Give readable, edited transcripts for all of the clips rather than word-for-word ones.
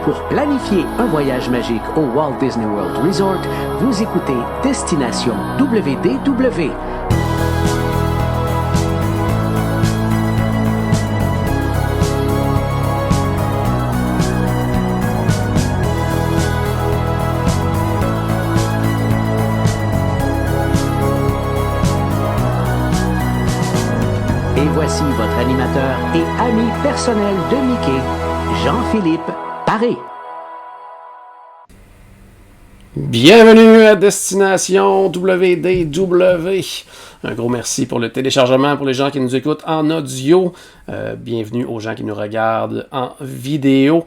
Pour planifier un voyage magique au Walt Disney World Resort, vous écoutez Destination WDW. Et voici votre animateur et ami personnel de Mickey, Jean-Philippe Paré. Bienvenue à Destination WDW. Un gros merci pour le téléchargement pour les gens qui nous écoutent en audio. Bienvenue aux gens qui nous regardent en vidéo.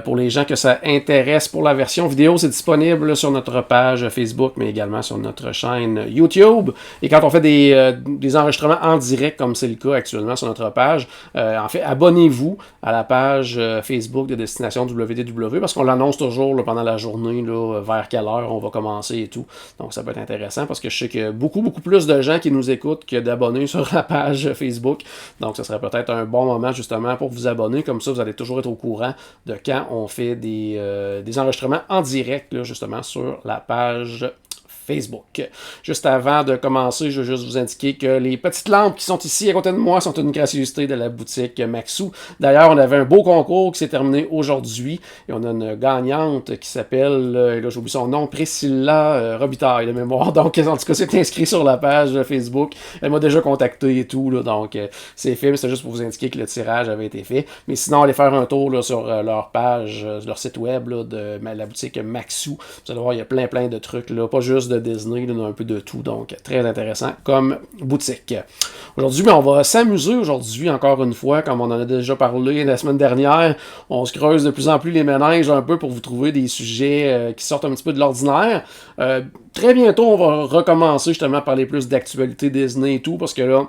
Pour les gens que ça intéresse, pour la version vidéo, c'est disponible sur notre page Facebook, mais également sur notre chaîne YouTube. Et quand on fait des enregistrements en direct, comme c'est le cas actuellement sur notre page, en fait, abonnez-vous à la page Facebook de Destination WDW parce qu'on l'annonce toujours là, pendant la journée, là, vers quelle heure on va commencer et tout. Donc ça peut être intéressant parce que je sais qu'il y a beaucoup plus de gens qui nous écoutent que d'abonnés sur la page Facebook. Donc ce serait peut-être un bon moment justement pour vous abonner. Comme ça, vous allez toujours être au courant de quand on fait des enregistrements en direct, là, justement, sur la page Facebook. Juste avant de commencer, je veux juste vous indiquer que les petites lampes qui sont ici à côté de moi sont une gracieuseté de la boutique Maxou. D'ailleurs, on avait un beau concours qui s'est terminé aujourd'hui et on a une gagnante qui s'appelle, là j'ai oublié son nom, Priscilla Robitaille de mémoire. Donc, en tout cas, c'est inscrit sur la page Facebook. Elle m'a déjà contacté et tout, là, donc c'est fait, mais c'est juste pour vous indiquer que le tirage avait été fait. Mais sinon, allez faire un tour là, sur leur page, leur site web là, de la boutique Maxou. Vous allez voir, il y a plein de trucs, là, pas juste de Disney, là, un peu de tout, donc très intéressant comme boutique. Aujourd'hui, on va s'amuser aujourd'hui, encore une fois, comme on en a déjà parlé la semaine dernière, on se creuse de plus en plus les méninges un peu pour vous trouver des sujets qui sortent un petit peu de l'ordinaire. Très bientôt, on va recommencer justement à parler plus d'actualité Disney et tout, parce que là,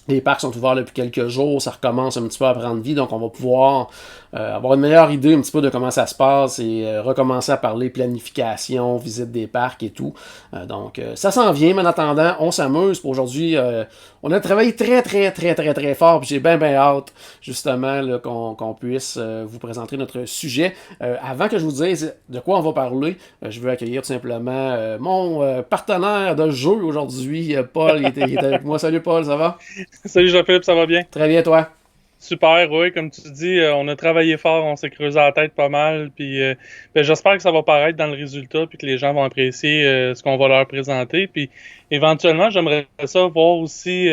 les parcs sont ouverts depuis quelques jours, ça recommence un petit peu à prendre vie, donc on va pouvoir avoir une meilleure idée un petit peu de comment ça se passe et recommencer à parler planification, visite des parcs et tout. Donc ça s'en vient, mais en attendant, on s'amuse. Pour aujourd'hui, on a travaillé très fort, puis j'ai bien hâte justement là, qu'on puisse vous présenter notre sujet. Avant que je vous dise de quoi on va parler, je veux accueillir tout simplement mon partenaire de jeu aujourd'hui, Paul, il est avec moi. Salut Paul, ça va? Salut Jean-Philippe, ça va bien? Très bien, toi? Super, oui, comme tu dis, on a travaillé fort, on s'est creusé la tête pas mal, puis j'espère que ça va paraître dans le résultat, puis que les gens vont apprécier ce qu'on va leur présenter, puis éventuellement, j'aimerais ça voir aussi,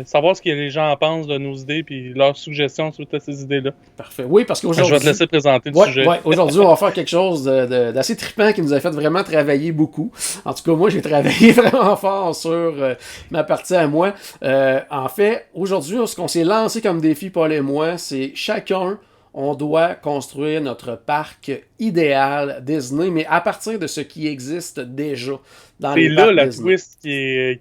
savoir ce que les gens en pensent de nos idées, puis leurs suggestions sur toutes ces idées-là. Parfait, oui, parce qu'aujourd'hui... Je vais te laisser présenter le sujet. Ouais, aujourd'hui, on va faire quelque chose d'assez trippant qui nous a fait vraiment travailler beaucoup. En tout cas, moi, j'ai travaillé vraiment fort sur ma partie à moi. En fait, aujourd'hui, ce qu'on s'est lancé comme défi, Paul et moi, c'est chacun, on doit construire notre parc idéal Disney, mais à partir de ce qui existe déjà dans les parcs Disney. C'est là la twist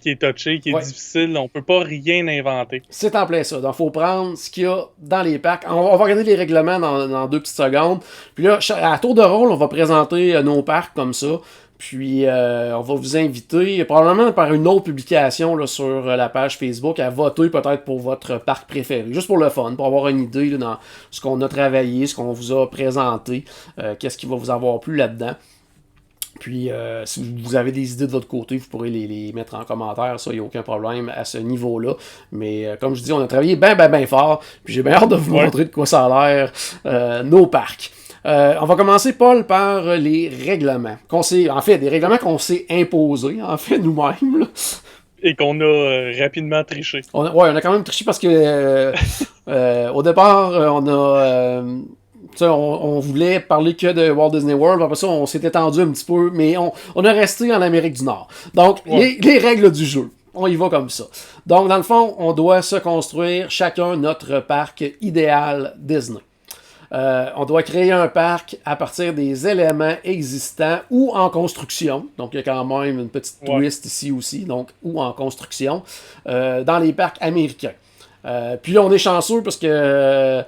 qui est touchée, qui est difficile. On peut pas rien inventer. C'est en plein ça. Donc, il faut prendre ce qu'il y a dans les parcs. On va regarder les règlements dans 2 petites secondes. Puis là, à tour de rôle, on va présenter nos parcs comme ça. Puis, on va vous inviter, probablement par une autre publication là, sur la page Facebook, à voter peut-être pour votre parc préféré. Juste pour le fun, pour avoir une idée là, dans ce qu'on a travaillé, ce qu'on vous a présenté, qu'est-ce qui va vous avoir plu là-dedans. Puis, si vous avez des idées de votre côté, vous pourrez les mettre en commentaire. Ça, il n'y a aucun problème à ce niveau-là. Mais, comme je dis, on a travaillé bien fort. Puis, j'ai bien hâte de vous montrer de quoi ça a l'air, nos parcs. On va commencer, Paul, par les règlements. Des règlements qu'on s'est imposés, en fait, nous-mêmes. Là. Et qu'on a rapidement triché. On a quand même triché parce que au départ, on voulait parler que de Walt Disney World. Après ça, on s'est étendu un petit peu, mais on a resté en Amérique du Nord. Donc, les règles du jeu. On y va comme ça. Donc, dans le fond, on doit se construire chacun notre parc idéal Disney. On doit créer un parc à partir des éléments existants ou en construction. Donc, il y a quand même une petite twist ici aussi. Donc, ou en construction dans les parcs américains. Puis là, on est chanceux parce que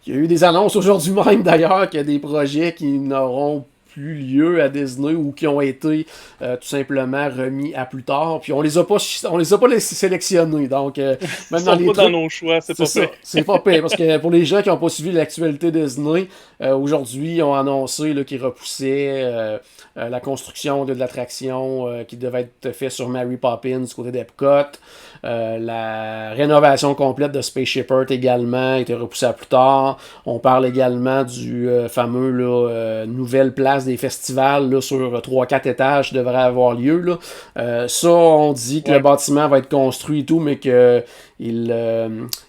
il y a eu des annonces aujourd'hui même d'ailleurs qu'il y a des projets qui n'auront plus lieu à Disney ou qui ont été tout simplement remis à plus tard. Puis on les a pas sélectionnés. Donc, même dans les trucs, dans nos choix, c'est pas pire. C'est pas pire, parce que pour les gens qui n'ont pas suivi l'actualité Disney, aujourd'hui, ils ont annoncé qu'ils repoussaient la construction de l'attraction qui devait être faite sur Mary Poppins du côté d'Epcot. La rénovation complète de Spaceship Earth également a été repoussée à plus tard. On parle également du fameux nouvelle place des festivals là, sur 3-4 étages qui devrait avoir lieu. Là. Ça, on dit que le bâtiment va être construit et tout, mais que il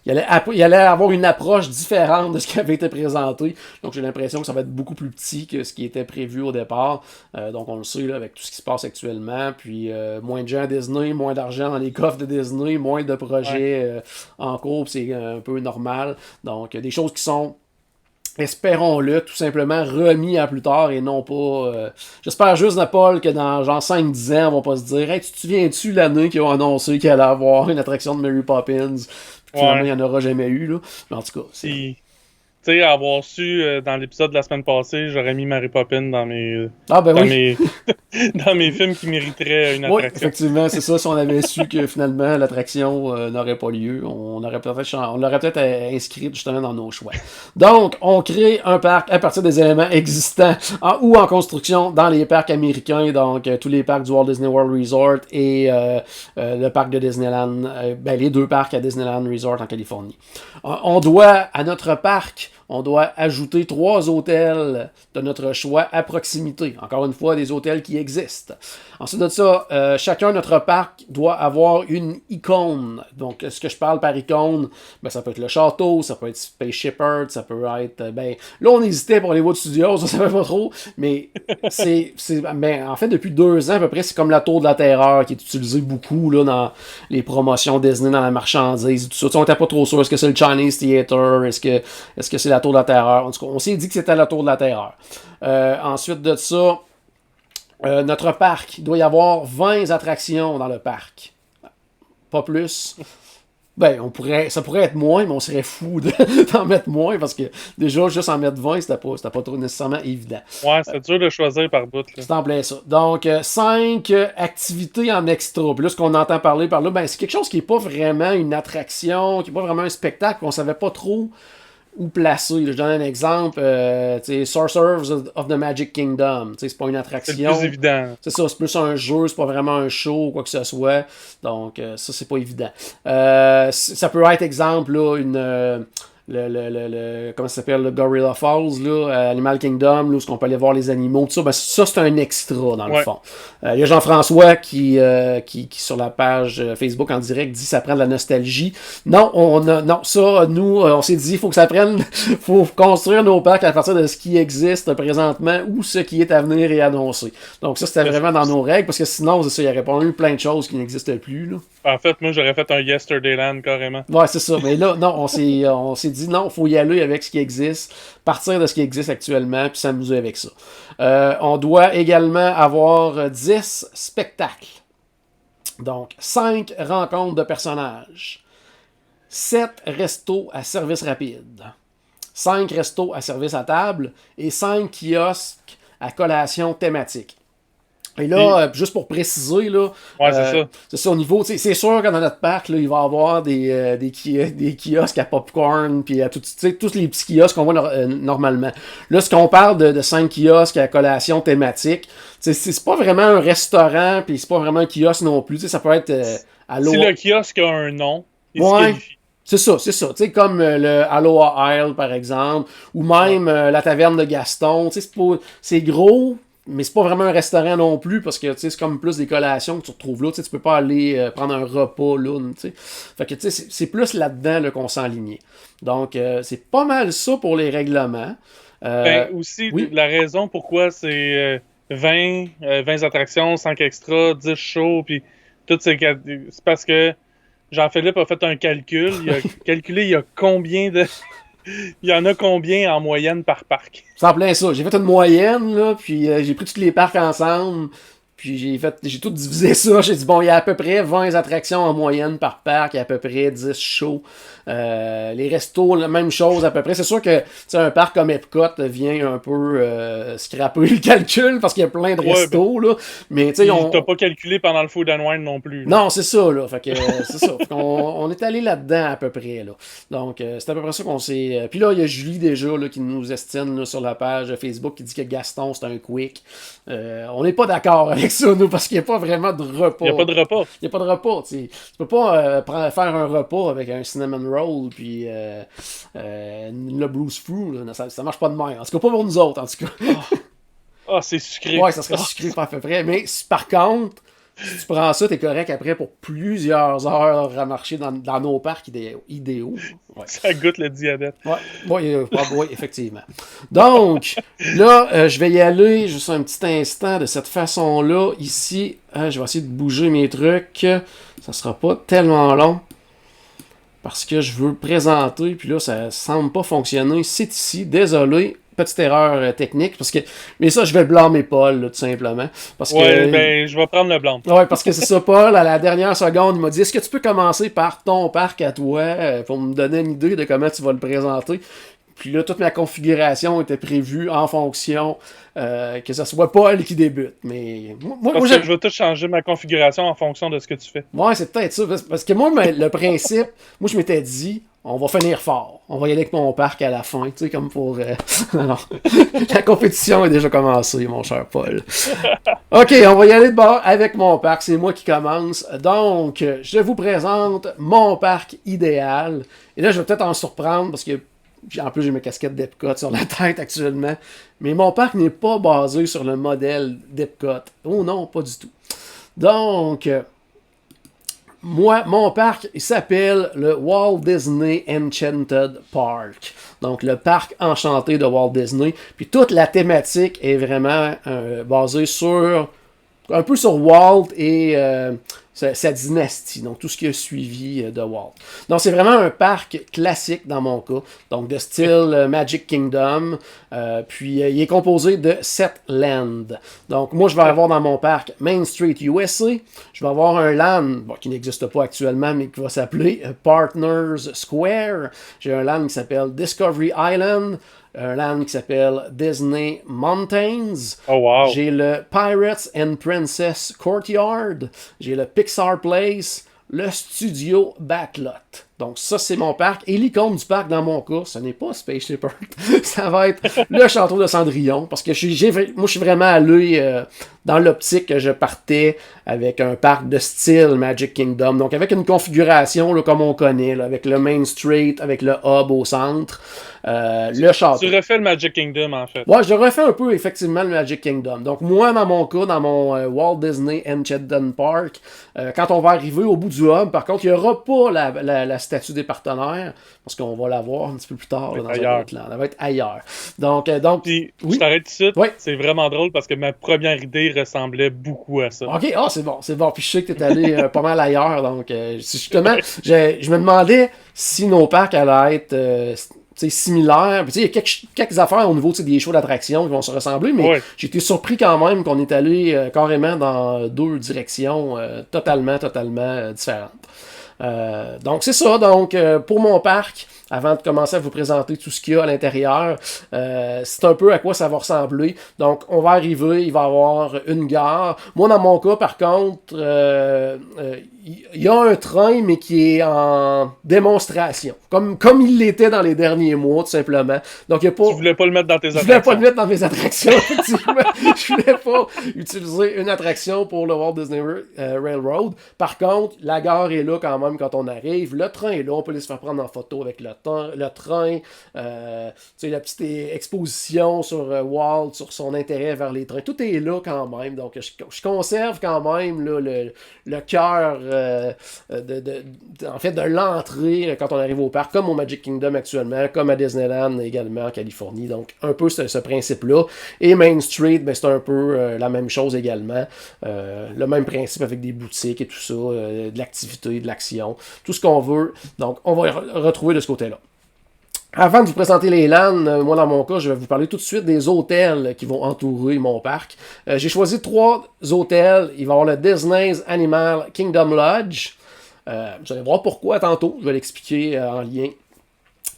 allait avoir une approche différente de ce qui avait été présenté. Donc j'ai l'impression que ça va être beaucoup plus petit que ce qui était prévu au départ. Donc on le sait là, avec tout ce qui se passe actuellement. Puis moins de gens à Disney, moins d'argent dans les coffres de Disney, moins de projets en cours, c'est un peu normal. Donc des choses qui sont, espérons-le, tout simplement remis à plus tard et non pas... J'espère juste, Paul, que dans genre 5-10 ans, on va pas se dire « Hey, tu te souviens-tu l'année qu'ils ont annoncé qu'il allait avoir une attraction de Mary Poppins? » Puis finalement, il n'y en aura jamais eu. Là. Mais en tout cas, c'est... Tu sais, avoir su dans l'épisode de la semaine passée, j'aurais mis Mary Poppins dans mes dans mes films qui mériteraient une attraction. Oui, effectivement, c'est ça. Si on avait su que finalement l'attraction n'aurait pas lieu, on l'aurait peut-être inscrit justement dans nos choix. Donc, on crée un parc à partir des éléments existants ou en construction dans les parcs américains, donc tous les parcs du Walt Disney World Resort et le parc de Disneyland, les deux parcs à Disneyland Resort en Californie. On doit, à notre parc, on doit ajouter 3 hôtels de notre choix à proximité. Encore une fois, des hôtels qui existent. Ensuite de ça, chacun de notre parc doit avoir une icône. Donc, ce que je parle par icône, ça peut être le château, ça peut être Spaceship Earth, ça peut être... là, on hésitait pour Hollywood Studios, on ne savait pas trop, mais en fait, depuis 2 ans à peu près, c'est comme la Tour de la Terreur qui est utilisée beaucoup là, dans les promotions Disney, dans la marchandise et tout ça. On n'était pas trop sûr, est-ce que c'est le Chinese Theater, est-ce que c'est la Tour de la Terreur? En tout cas, on s'est dit que c'était la Tour de la Terreur. Ensuite de ça, notre parc, il doit y avoir 20 attractions dans le parc. Pas plus. Ça pourrait être moins, mais on serait fou d'en mettre moins parce que déjà, juste en mettre 20, c'était pas trop nécessairement évident. Ouais, c'est dur de choisir par bout. Là. C'est en plein ça. Donc, 5 activités en extra. Puis là, ce qu'on entend parler par là, c'est quelque chose qui n'est pas vraiment une attraction, qui n'est pas vraiment un spectacle, on savait pas trop où placer. Je donne un exemple, Sorcerers of the Magic Kingdom. C'est pas une attraction. C'est plus évident. C'est ça, c'est plus un jeu, c'est pas vraiment un show ou quoi que ce soit. Donc, ça, c'est pas évident. Ça peut être, exemple, là, comment ça s'appelle, le Gorilla Falls, là, Animal Kingdom, là, où on peut aller voir les animaux, tout ça, ça c'est un extra dans le fond. Il y a Jean-François qui sur la page Facebook en direct dit ça prend de la nostalgie. Non, ça, nous, on s'est dit, faut construire nos parcs à partir de ce qui existe présentement ou ce qui est à venir et annoncé. Donc ça, c'était vraiment dans nos règles, parce que sinon, c'est ça, il y aurait pas eu plein de choses qui n'existent plus, là. En fait, moi, j'aurais fait un Yesterdayland carrément. Ouais, c'est ça. Mais là, non, on s'est dit non, il faut y aller avec ce qui existe, partir de ce qui existe actuellement, puis s'amuser avec ça. On doit également avoir 10 spectacles. Donc, 5 rencontres de personnages. 7 restos à service rapide. 5 restos à service à table et 5 kiosques à collation thématique. Et là, juste pour préciser, là, c'est ça au niveau, c'est sûr que dans notre parc, là, il va y avoir des kiosques à popcorn, puis à tous les petits kiosques qu'on voit normalement. Là, ce qu'on parle de 5 kiosques à collation thématique, c'est pas vraiment un restaurant, puis c'est pas vraiment un kiosque non plus, ça peut être à l'eau. Si le kiosque a un nom, il se qualifie. C'est ça. Tu sais, comme le Aloha Isle, par exemple, ou même la taverne de Gaston. C'est gros, mais c'est pas vraiment un restaurant non plus, parce que c'est comme plus des collations que tu retrouves là. Tu peux pas aller prendre un repas là. T'sais. Fait que c'est plus là-dedans là, qu'on s'enlignait. Donc, c'est pas mal ça pour les règlements. Aussi, la raison pourquoi c'est 20 attractions, 5 extras, 10 shows, puis toutes ces... C'est parce que Jean-Philippe a fait un calcul. Il a calculé il y en a combien en moyenne par parc. C'est en plein ça. J'ai fait une moyenne, là, puis j'ai pris tous les parcs ensemble, Puis j'ai tout divisé ça. J'ai dit, bon, il y a à peu près 20 attractions en moyenne par parc. Il y a à peu près 10 shows. Les restos, la même chose à peu près. C'est sûr que un parc comme Epcot vient un peu scraper le calcul parce qu'il y a plein de restos. Là. Mais tu sais, t'as pas calculé pendant le Food and Wine non plus. Là. Non, c'est ça. Là. Fait que, c'est ça. Fait on est allé là-dedans à peu près. Là. Donc, c'est à peu près ça qu'on s'est... Puis là, il y a Julie déjà là, qui nous estime là, sur la page Facebook qui dit que Gaston, c'est un quick. On n'est pas d'accord avec ça, nous, parce qu'il n'y a pas vraiment de repas. Il n'y a pas de repas. Il n'y a pas de repas, tu sais. Tu peux pas faire un repas avec un cinnamon roll puis le Bruce Fruit, là. Ça marche pas de même. En tout cas, pas pour nous autres, en tout cas. C'est sucré. Ouais, ça serait sucré à peu près. Mais par contre, si tu prends ça, t'es correct après pour plusieurs heures à marcher dans nos parcs idéaux. Ouais. Ça goûte le diabète. Oui, effectivement. Donc, là, je vais y aller juste un petit instant de cette façon-là. Ici, je vais essayer de bouger mes trucs. Ça sera pas tellement long. Parce que je veux présenter, puis là, ça semble pas fonctionner. C'est ici, désolé. Petite erreur technique, mais ça, je vais blâmer Paul, là, tout simplement. Parce que, je vais prendre le blâme. Ouais, parce que c'est ça, Paul, à la dernière seconde, il m'a dit, est-ce que tu peux commencer par ton parc à toi, pour me donner une idée de comment tu vas le présenter? Puis là, toute ma configuration était prévue en fonction que ce soit Paul qui débute. Mais je vais tout changer ma configuration en fonction de ce que tu fais. Ouais, c'est peut-être ça. Parce que moi, le principe, moi, je m'étais dit, on va finir fort. On va y aller avec mon parc à la fin, tu sais, comme pour... Non. La compétition est déjà commencée, mon cher Paul. OK, on va y aller de bord avec mon parc. C'est moi qui commence. Donc, je vous présente mon parc idéal. Et là, je vais peut-être en surprendre parce que en plus, j'ai ma casquette d'Epcot sur la tête actuellement. Mais mon parc n'est pas basé sur le modèle d'Epcot. Oh non, pas du tout. Donc... mon parc, il s'appelle le Walt Disney Enchanted Park. Donc, le parc enchanté de Walt Disney. Puis, toute la thématique est vraiment basée sur... un peu sur Walt et sa dynastie. Donc, tout ce qui a suivi de Walt. Donc, c'est vraiment un parc classique dans mon cas. Donc, de style Magic Kingdom. Puis, il est composé de 7 lands. Donc, moi, je vais avoir dans mon parc Main Street USA. Je vais avoir un land, qui n'existe pas actuellement, mais qui va s'appeler Partners Square. J'ai un land qui s'appelle Discovery Island. Un land qui s'appelle Disney Mountains. Oh wow. J'ai le Pirates and Princess Courtyard. J'ai le Pixar Place. Le Studio Backlot. Donc ça, c'est mon parc. Et l'icône du parc, dans mon cas, ce n'est pas Spaceship Earth. Ça va être le château de Cendrillon. Parce que moi, je suis vraiment allé dans l'optique que je partais avec un parc de style Magic Kingdom. Donc avec une configuration là, comme on connaît, là, avec le Main Street, avec le hub au centre. Le château. Tu refais le Magic Kingdom, en fait. Ouais, je refais un peu, effectivement, le Magic Kingdom. Donc, moi, dans mon cas, dans mon Walt Disney Enchanted Park, quand on va arriver au bout du hub, par contre, il n'y aura pas la statue des partenaires, parce qu'on va la voir un petit peu plus tard là, dans un autre land. Elle va être ailleurs. Donc Puis, oui? je t'arrête ici. Oui. C'est vraiment drôle parce que ma première idée ressemblait beaucoup à ça. OK, c'est bon. Puis je sais que tu es allé pas mal ailleurs. Donc, justement, je me demandais si nos parcs allaient être... similaire. Puis, il y a quelques affaires au niveau des shows d'attraction qui vont se ressembler, mais j'ai été surpris quand même qu'on est allé carrément dans 2 directions totalement différentes. Donc, c'est ça. Donc, pour mon parc, avant de commencer à vous présenter tout ce qu'il y a à l'intérieur, c'est un peu à quoi ça va ressembler. Donc, on va arriver, il va y avoir une gare. Moi, dans mon cas, par contre, il y a un train, mais qui est en démonstration. Comme il l'était dans les derniers mois, tout simplement. Donc, il y a pas... Tu voulais pas le mettre dans tes attractions. Je voulais pas le mettre dans mes attractions, effectivement. Je voulais pas utiliser une attraction pour le Walt Disney Railroad. Par contre, la gare est là quand même quand on arrive. Le train est là, on peut aller se faire prendre en photo avec le train. La petite exposition sur Walt, sur son intérêt vers les trains. Tout est là quand même. Donc, je conserve quand même là, le cœur en fait de l'entrée quand on arrive au parc, comme au Magic Kingdom actuellement, comme à Disneyland également en Californie. Donc, un peu ce principe-là. Et Main Street, c'est un peu la même chose également. Le même principe avec des boutiques et tout ça, de l'activité, de l'action, tout ce qu'on veut. Donc, on va retrouver de ce côté-là. Avant de vous présenter les LAN, moi dans mon cas, je vais vous parler tout de suite des hôtels qui vont entourer mon parc. J'ai choisi 3 hôtels. Il va y avoir le Disney's Animal Kingdom Lodge. Vous allez voir pourquoi tantôt. Je vais l'expliquer en lien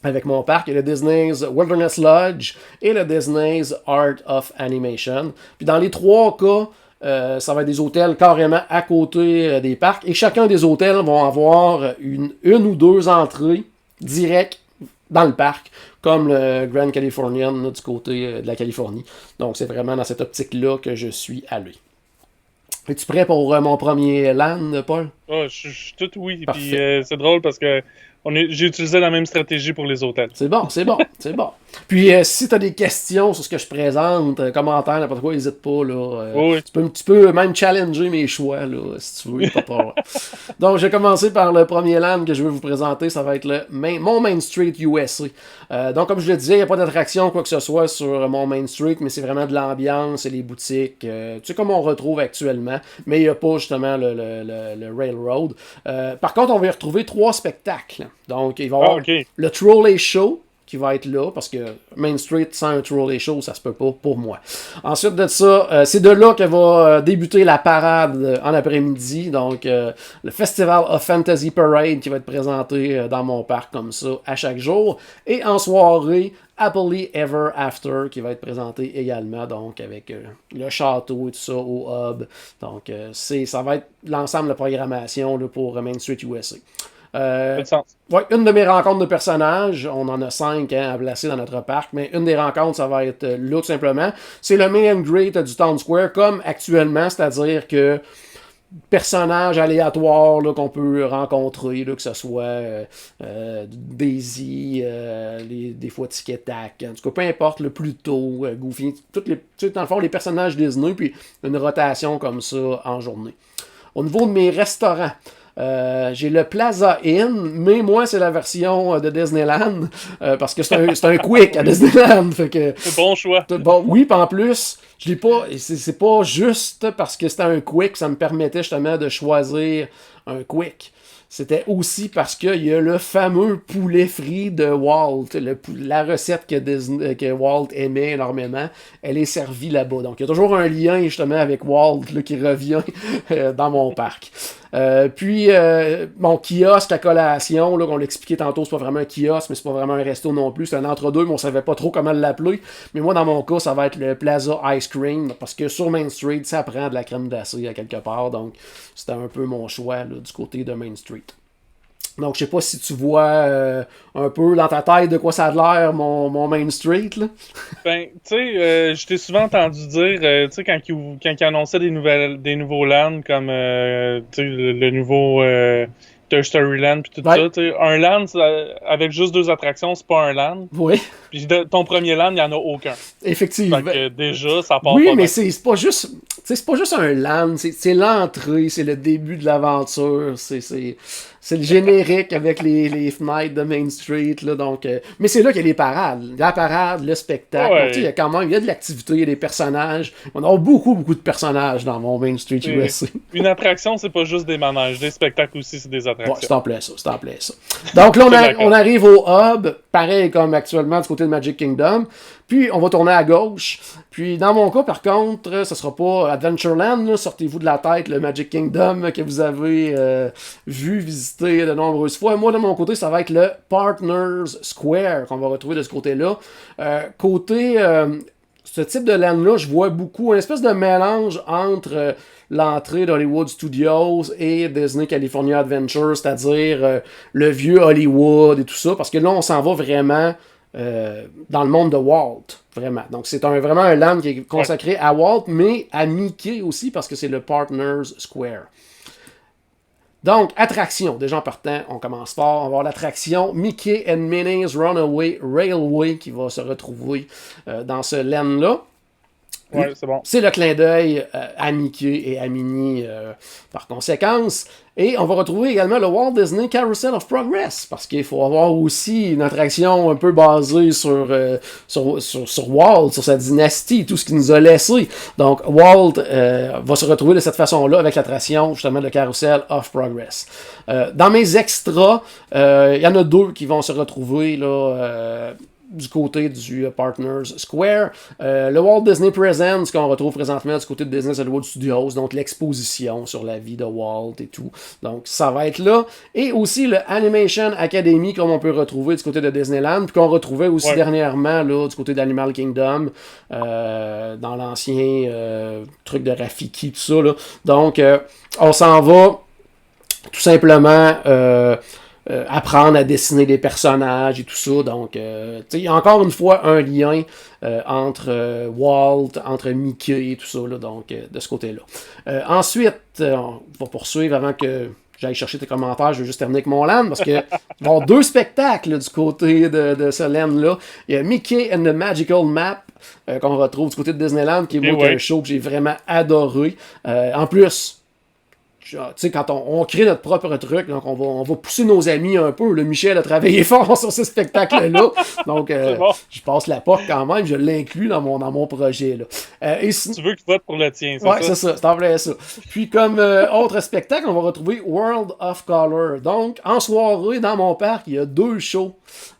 avec mon parc. Il y a le Disney's Wilderness Lodge et le Disney's Art of Animation. Puis dans les 3 cas, ça va être des hôtels carrément à côté des parcs. Et chacun des hôtels vont avoir une ou 2 entrées directes dans le parc, comme le Grand Californian là, du côté de la Californie. Donc c'est vraiment dans cette optique-là que je suis allé. Es-tu prêt pour mon premier LAN, Paul? Oh, je suis tout oui. Parfait. Puis c'est drôle parce que j'ai utilisé la même stratégie pour les hôtels. C'est bon, c'est bon. Puis si tu as des questions sur ce que je présente, commentaires, n'importe quoi, n'hésite pas. Là, Oui. tu peux même challenger mes choix, là, si tu veux. Pas de problème. Donc, je vais commencer par le premier LAN que je vais vous présenter. Ça va être mon Main Street USA. Donc, comme je le disais, il n'y a pas d'attraction, quoi que ce soit, sur mon Main Street, mais c'est vraiment de l'ambiance et les boutiques. Tu sais, comme on retrouve actuellement, mais il n'y a pas justement le Railroad. Par contre, on va y retrouver 3 spectacles. Donc, il va y avoir le Trolley Show qui va être là, parce que Main Street sans un Trolley Show, ça se peut pas pour moi. Ensuite de ça, c'est de là que va débuter la parade en après-midi, donc le Festival of Fantasy Parade qui va être présenté dans mon parc comme ça à chaque jour. Et en soirée, Happily Ever After qui va être présenté également, donc avec le château et tout ça au hub. Donc ça va être l'ensemble de la programmation là, pour Main Street USA. Ouais, une de mes rencontres de personnages, on en a 5 à placer dans notre parc, mais une des rencontres, ça va être là tout simplement. C'est le Meet and Greet du Town Square, comme actuellement, c'est-à-dire que personnages aléatoires là, qu'on peut rencontrer, là, que ce soit Daisy, des fois Tic et Tac, en tout cas, peu importe, le Pluto, Goofy, dans le fond, les personnages Disney, puis une rotation comme ça en journée. Au niveau de mes restaurants, j'ai le Plaza Inn, mais moi c'est la version de Disneyland parce que c'est un quick à Disneyland. Fait que, c'est bon choix. Bon, oui, puis en plus, je l'ai pas. C'est pas juste parce que c'était un quick, ça me permettait justement de choisir un quick. C'était aussi parce qu'il y a le fameux poulet frit de Walt, la recette que Walt aimait énormément, elle est servie là-bas. Donc il y a toujours un lien justement avec Walt là, qui revient dans mon parc. Puis mon kiosque à collation, là, on l'expliquait tantôt, c'est pas vraiment un kiosque, mais c'est pas vraiment un resto non plus, c'est un entre-deux, mais on savait pas trop comment l'appeler. Mais moi, dans mon cas, ça va être le Plaza Ice Cream, parce que sur Main Street, ça prend de la crème glacée à quelque part, donc c'était un peu mon choix là, du côté de Main Street. Donc, je sais pas si tu vois un peu dans ta tête de quoi ça a l'air, mon Main Street, là. Ben, tu sais, je t'ai souvent entendu dire, tu sais, quand ils annonçaient des nouveaux lands, comme, tu sais, le nouveau Toy Story Land, puis tout ça, tu sais, un land, avec juste 2 attractions, c'est pas un land. Oui. Puis ton premier land, il n'y en a aucun. Effectivement. Fait que déjà, ça part oui, pas mais bien. c'est pas juste... c'est pas juste un land, c'est l'entrée, c'est le début de l'aventure, c'est le générique avec les fenêtres de Main Street, là, donc... mais c'est là qu'il y a les parades. La parade, le spectacle, Ouais. donc, il y a quand même, il y a de l'activité, il y a des personnages. On a beaucoup de personnages dans mon Main Street USA. Une attraction, c'est pas juste des manèges. Des spectacles aussi, c'est des attractions. Ouais, c'est en plein ça. Donc là, on arrive au hub, pareil comme actuellement du côté de Magic Kingdom. Puis, on va tourner à gauche. Puis, dans mon cas, par contre, ce sera pas Adventureland. Là, sortez-vous de la tête le Magic Kingdom que vous avez vu visiter de nombreuses fois. Moi, de mon côté, ça va être le Partners Square qu'on va retrouver de ce côté-là. Ce type de land-là, je vois beaucoup, une espèce de mélange entre l'entrée d'Hollywood Studios et Disney California Adventure, c'est-à-dire le vieux Hollywood et tout ça, parce que là, on s'en va vraiment dans le monde de Walt, vraiment. Donc, c'est vraiment un land qui est consacré à Walt, mais à Mickey aussi, parce que c'est le Partners Square. Donc, attraction. Déjà en partant, on commence fort. On va avoir l'attraction Mickey and Minnie's Runaway Railway qui va se retrouver dans ce land-là. Ouais, c'est bon. C'est le clin d'œil à Mickey et à Minnie par conséquence. Et on va retrouver également le Walt Disney Carousel of Progress, parce qu'il faut avoir aussi une attraction un peu basée sur Walt, sur sa dynastie, tout ce qu'il nous a laissé. Donc Walt va se retrouver de cette façon-là avec l'attraction justement le Carousel of Progress. Dans mes extras, il y en a 2 qui vont se retrouver là. Du côté du Partners Square. Le Walt Disney Presents, qu'on retrouve présentement du côté de Disney Hollywood Studios, donc l'exposition sur la vie de Walt et tout. Donc ça va être là. Et aussi le Animation Academy, comme on peut retrouver du côté de Disneyland, puis qu'on retrouvait aussi dernièrement là, du côté d'Animal Kingdom, dans l'ancien truc de Rafiki, tout ça. Là. Donc on s'en va tout simplement... apprendre à dessiner des personnages et tout ça. Donc, il y a encore une fois un lien entre Walt, entre Mickey et tout ça, là, donc de ce côté-là. Ensuite, on va poursuivre avant que j'aille chercher tes commentaires. Je vais juste terminer avec mon land parce que il va y avoir 2 spectacles là, du côté de ce land-là. Il y a Mickey and the Magical Map qu'on retrouve du côté de Disneyland, qui est un show que j'ai vraiment adoré. En plus, tu sais, quand on crée notre propre truc, donc on va pousser nos amis un peu. Le Michel a travaillé fort sur ce spectacle-là. Donc, bon. Je passe la porte quand même, je l'inclus dans mon projet. Là. Tu veux que je vote pour le tien, c'est ça? Ouais, c'est ça, c'est en vrai ça. Puis, comme autre spectacle, on va retrouver World of Color. Donc, en soirée, dans mon parc, il y a 2 shows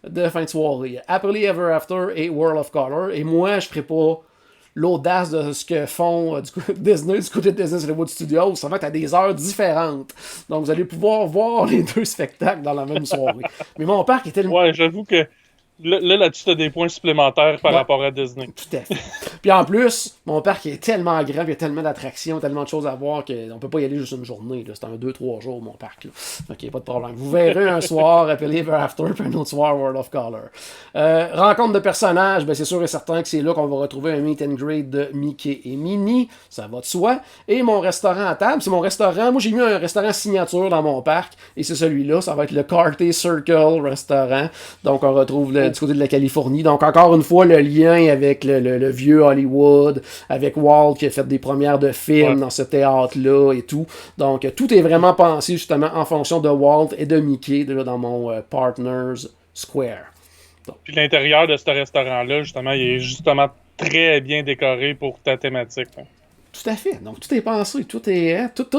de fin de soirée. Happily Ever After et World of Color. Et moi, je ne ferai pas l'audace de ce que font Disney du côté de Disney Hollywood Studios. Ça va être à des heures différentes. Donc, vous allez pouvoir voir les 2 spectacles dans la même soirée. Mais mon parc est tellement... Ouais, j'avoue que là-dessus, tu as des points supplémentaires par rapport à Disney. Tout à fait. Puis en plus, mon parc est tellement grand, il y a tellement d'attractions, tellement de choses à voir qu'on peut pas y aller juste une journée. Là. C'est un 2-3 jours, mon parc. Là. Donc, pas de problème. Vous verrez un soir Happily Ever After, puis un autre soir World of Color. Rencontre de personnages, ben, c'est sûr et certain que c'est là qu'on va retrouver un meet and greet de Mickey et Minnie. Ça va de soi. Et mon restaurant à table, c'est mon restaurant. Moi, j'ai mis un restaurant signature dans mon parc, et c'est celui-là. Ça va être le Carty Circle Restaurant. Donc, on retrouve du côté de la Californie. Donc, encore une fois, le lien avec le vieux Hollywood, avec Walt qui a fait des premières de films dans ce théâtre-là et tout. Donc, tout est vraiment pensé justement en fonction de Walt et de Mickey là, dans mon Partners Square. Donc. Puis l'intérieur de ce restaurant-là, justement, il est justement très bien décoré pour ta thématique. Hein. Tout à fait. Donc, tout est pensé. Tout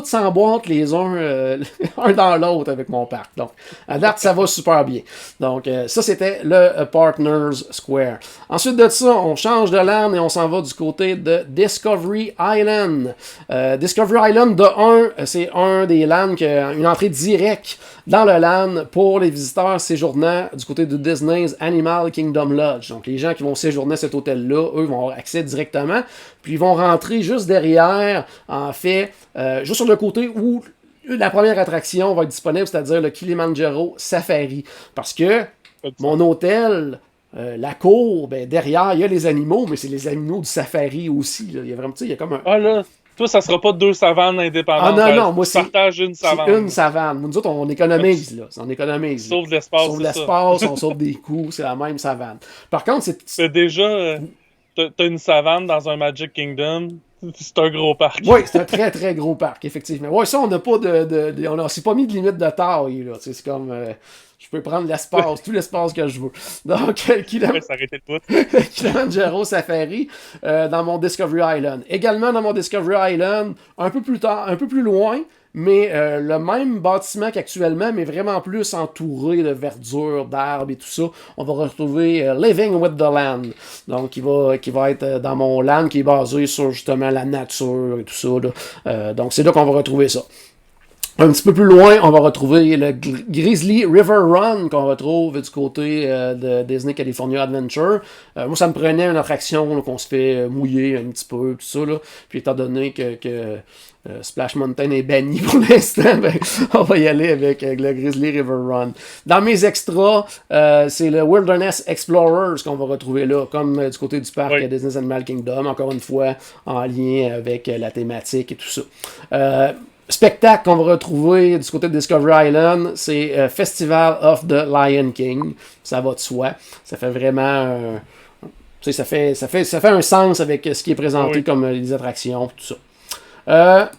s'emboîte les uns un dans l'autre avec mon parc. Donc, à date, ça va super bien. Donc, ça, c'était le Partners Square. Ensuite de ça, on change de land et on s'en va du côté de Discovery Island. Discovery Island, c'est un des lands qui a une entrée directe dans le land pour les visiteurs séjournant du côté de Disney's Animal Kingdom Lodge. Donc, les gens qui vont séjourner à cet hôtel-là, eux, vont avoir accès directement. Puis, ils vont rentrer juste derrière, en fait, juste sur le côté où la première attraction va être disponible, c'est-à-dire le Kilimanjaro Safari. Parce que mon hôtel, la cour, ben, derrière, il y a les animaux, mais c'est les animaux du safari aussi. Là. Il y a vraiment, il y a comme un... Ah là, toi, ça sera pas 2 savanes indépendantes. Ah non, moi, c'est une savane. C'est une savane. Nous autres, on économise, là. On économise. Sauve l'espace, sauve l'espace, on sauve des coûts, c'est la même savane. Par contre, c'est déjà... T'as une savane dans un Magic Kingdom, c'est un gros parc. Oui, c'est un très très gros parc, effectivement. Oui, ça, on n'a pas on s'est pas mis de limite de taille, là. C'est comme... je peux prendre l'espace, tout l'espace que je veux. Donc, Kilimanjaro Safari dans mon Discovery Island. Également dans mon Discovery Island, un peu plus loin, mais le même bâtiment qu'actuellement, mais vraiment plus entouré de verdure, d'arbres et tout ça. On va retrouver Living with the Land. Donc, qui va être dans mon land qui est basé sur justement la nature et tout ça. Là. Donc, c'est là qu'on va retrouver ça. Un petit peu plus loin, on va retrouver le Grizzly River Run qu'on retrouve du côté de Disney California Adventure. Moi, ça me prenait une attraction là, qu'on se fait mouiller un petit peu, tout ça. Là. Puis étant donné que Splash Mountain est banni pour l'instant, ben, on va y aller avec le Grizzly River Run. Dans mes extras, c'est le Wilderness Explorers qu'on va retrouver là, comme du côté du parc Disney Animal Kingdom, encore une fois en lien avec la thématique et tout ça. Spectacle qu'on va retrouver du côté de Discovery Island, c'est Festival of the Lion King. Ça va de soi. Ça fait vraiment Ça fait un sens avec ce qui est présenté comme les attractions, tout ça.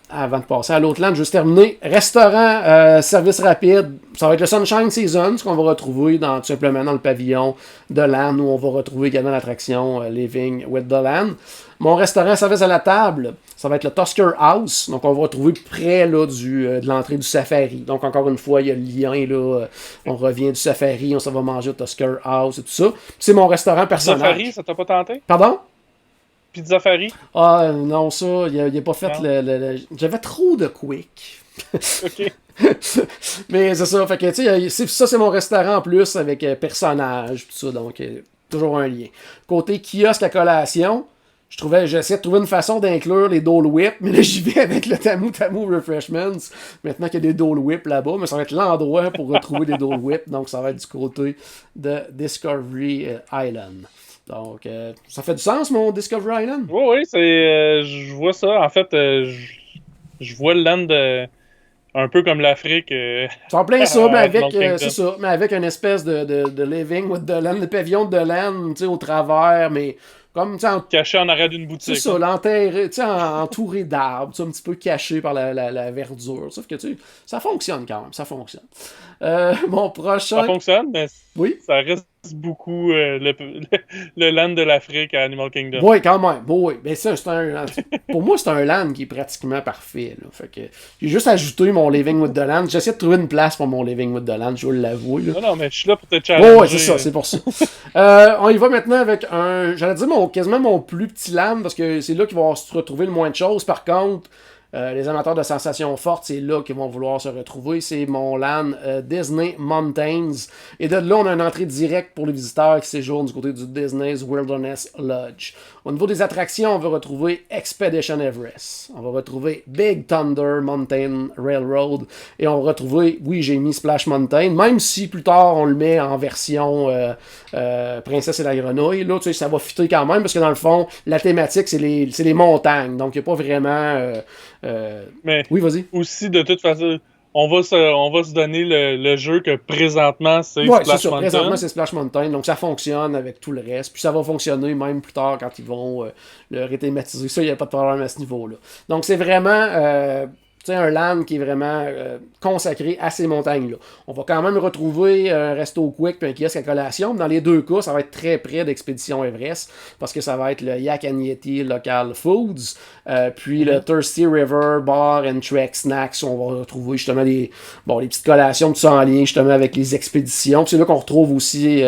Avant de passer à l'autre land, juste terminer. Restaurant, service rapide, ça va être le Sunshine Season, ce qu'on va retrouver tout simplement dans le pavillon de land, où on va retrouver également l'attraction Living with the Land. Mon restaurant, service à la table, ça va être le Tusker House, donc on va retrouver près là, de l'entrée du safari. Donc encore une fois, il y a le lien, là, on revient du safari, on s'en va manger au Tusker House et tout ça. Puis c'est mon restaurant personnel. Safari, ça t'a pas tenté? Pardon? Pizzafari? Ah, non, ça, il a pas fait J'avais trop de quick. OK. Mais c'est ça, fait que, tu sais, ça, c'est mon restaurant en plus avec personnage, tout ça, donc toujours un lien. Côté kiosque à collation, j'essayais de trouver une façon d'inclure les Dole Whip, mais là, j'y vais avec le Tamu Tamu Refreshments. Maintenant qu'il y a des Dole Whip là-bas, mais ça va être l'endroit pour retrouver des Dole Whip, donc ça va être du côté de Discovery Island. Donc, ça fait du sens, mon Discovery Island? Oui, je vois ça. En fait, je vois le land un peu comme l'Afrique. C'est en plein ça, mais avec, c'est ça, mais avec une espèce de living with the land, le pavillon de land, tu sais, au travers, mais comme, tu sais, caché en arrière d'une boutique. C'est ça, l'enterré, tu sais, entouré d'arbres, un petit peu caché par la verdure. Sauf que, tu sais, ça fonctionne quand même, ça fonctionne. Mon prochain... Ça fonctionne, mais oui? Ça reste beaucoup le land de l'Afrique à Animal Kingdom. Oui, quand même. Bon, oui. Mais ça, pour moi, c'est un land qui est pratiquement parfait. Là. Fait que j'ai juste ajouté mon Living with the Land. J'essaie de trouver une place pour mon Living with the Land, je dois l'avouer. Non, mais je suis là pour te challenger. Oui, c'est ça, c'est pour ça. On y va maintenant avec j'allais dire quasiment mon plus petit land, parce que c'est là qu'il va se retrouver le moins de choses. Par contre, les amateurs de sensations fortes, c'est là qu'ils vont vouloir se retrouver. C'est mon land Disney Mountains. Et de là, on a une entrée directe pour les visiteurs qui séjournent du côté du Disney's Wilderness Lodge. Au niveau des attractions, on va retrouver Expedition Everest. On va retrouver Big Thunder Mountain Railroad. Et on va retrouver, oui, j'ai mis Splash Mountain, même si plus tard, on le met en version Princesse et la Grenouille. Là, tu sais, ça va fitter quand même, parce que dans le fond, la thématique, c'est les montagnes. Donc, il n'y a pas vraiment... mais oui, vas-y. Aussi, de toute façon, on va se donner le jeu que présentement, c'est Splash Mountain. Présentement, c'est Splash Mountain. Donc, ça fonctionne avec tout le reste. Puis, ça va fonctionner même plus tard quand ils vont le réthématiser. Ça, il n'y a pas de problème à ce niveau-là. Donc, c'est vraiment... un land qui est vraiment consacré à ces montagnes-là. On va quand même retrouver un resto quick puis un kiosque à collation. Dans les deux cas, ça va être très près d'Expédition Everest, parce que ça va être le Yak and Yeti Local Foods, puis le Thirsty River Bar and Trek Snacks. On va retrouver justement les petites collations, tout ça en lien justement avec les expéditions. Puis c'est là qu'on retrouve aussi...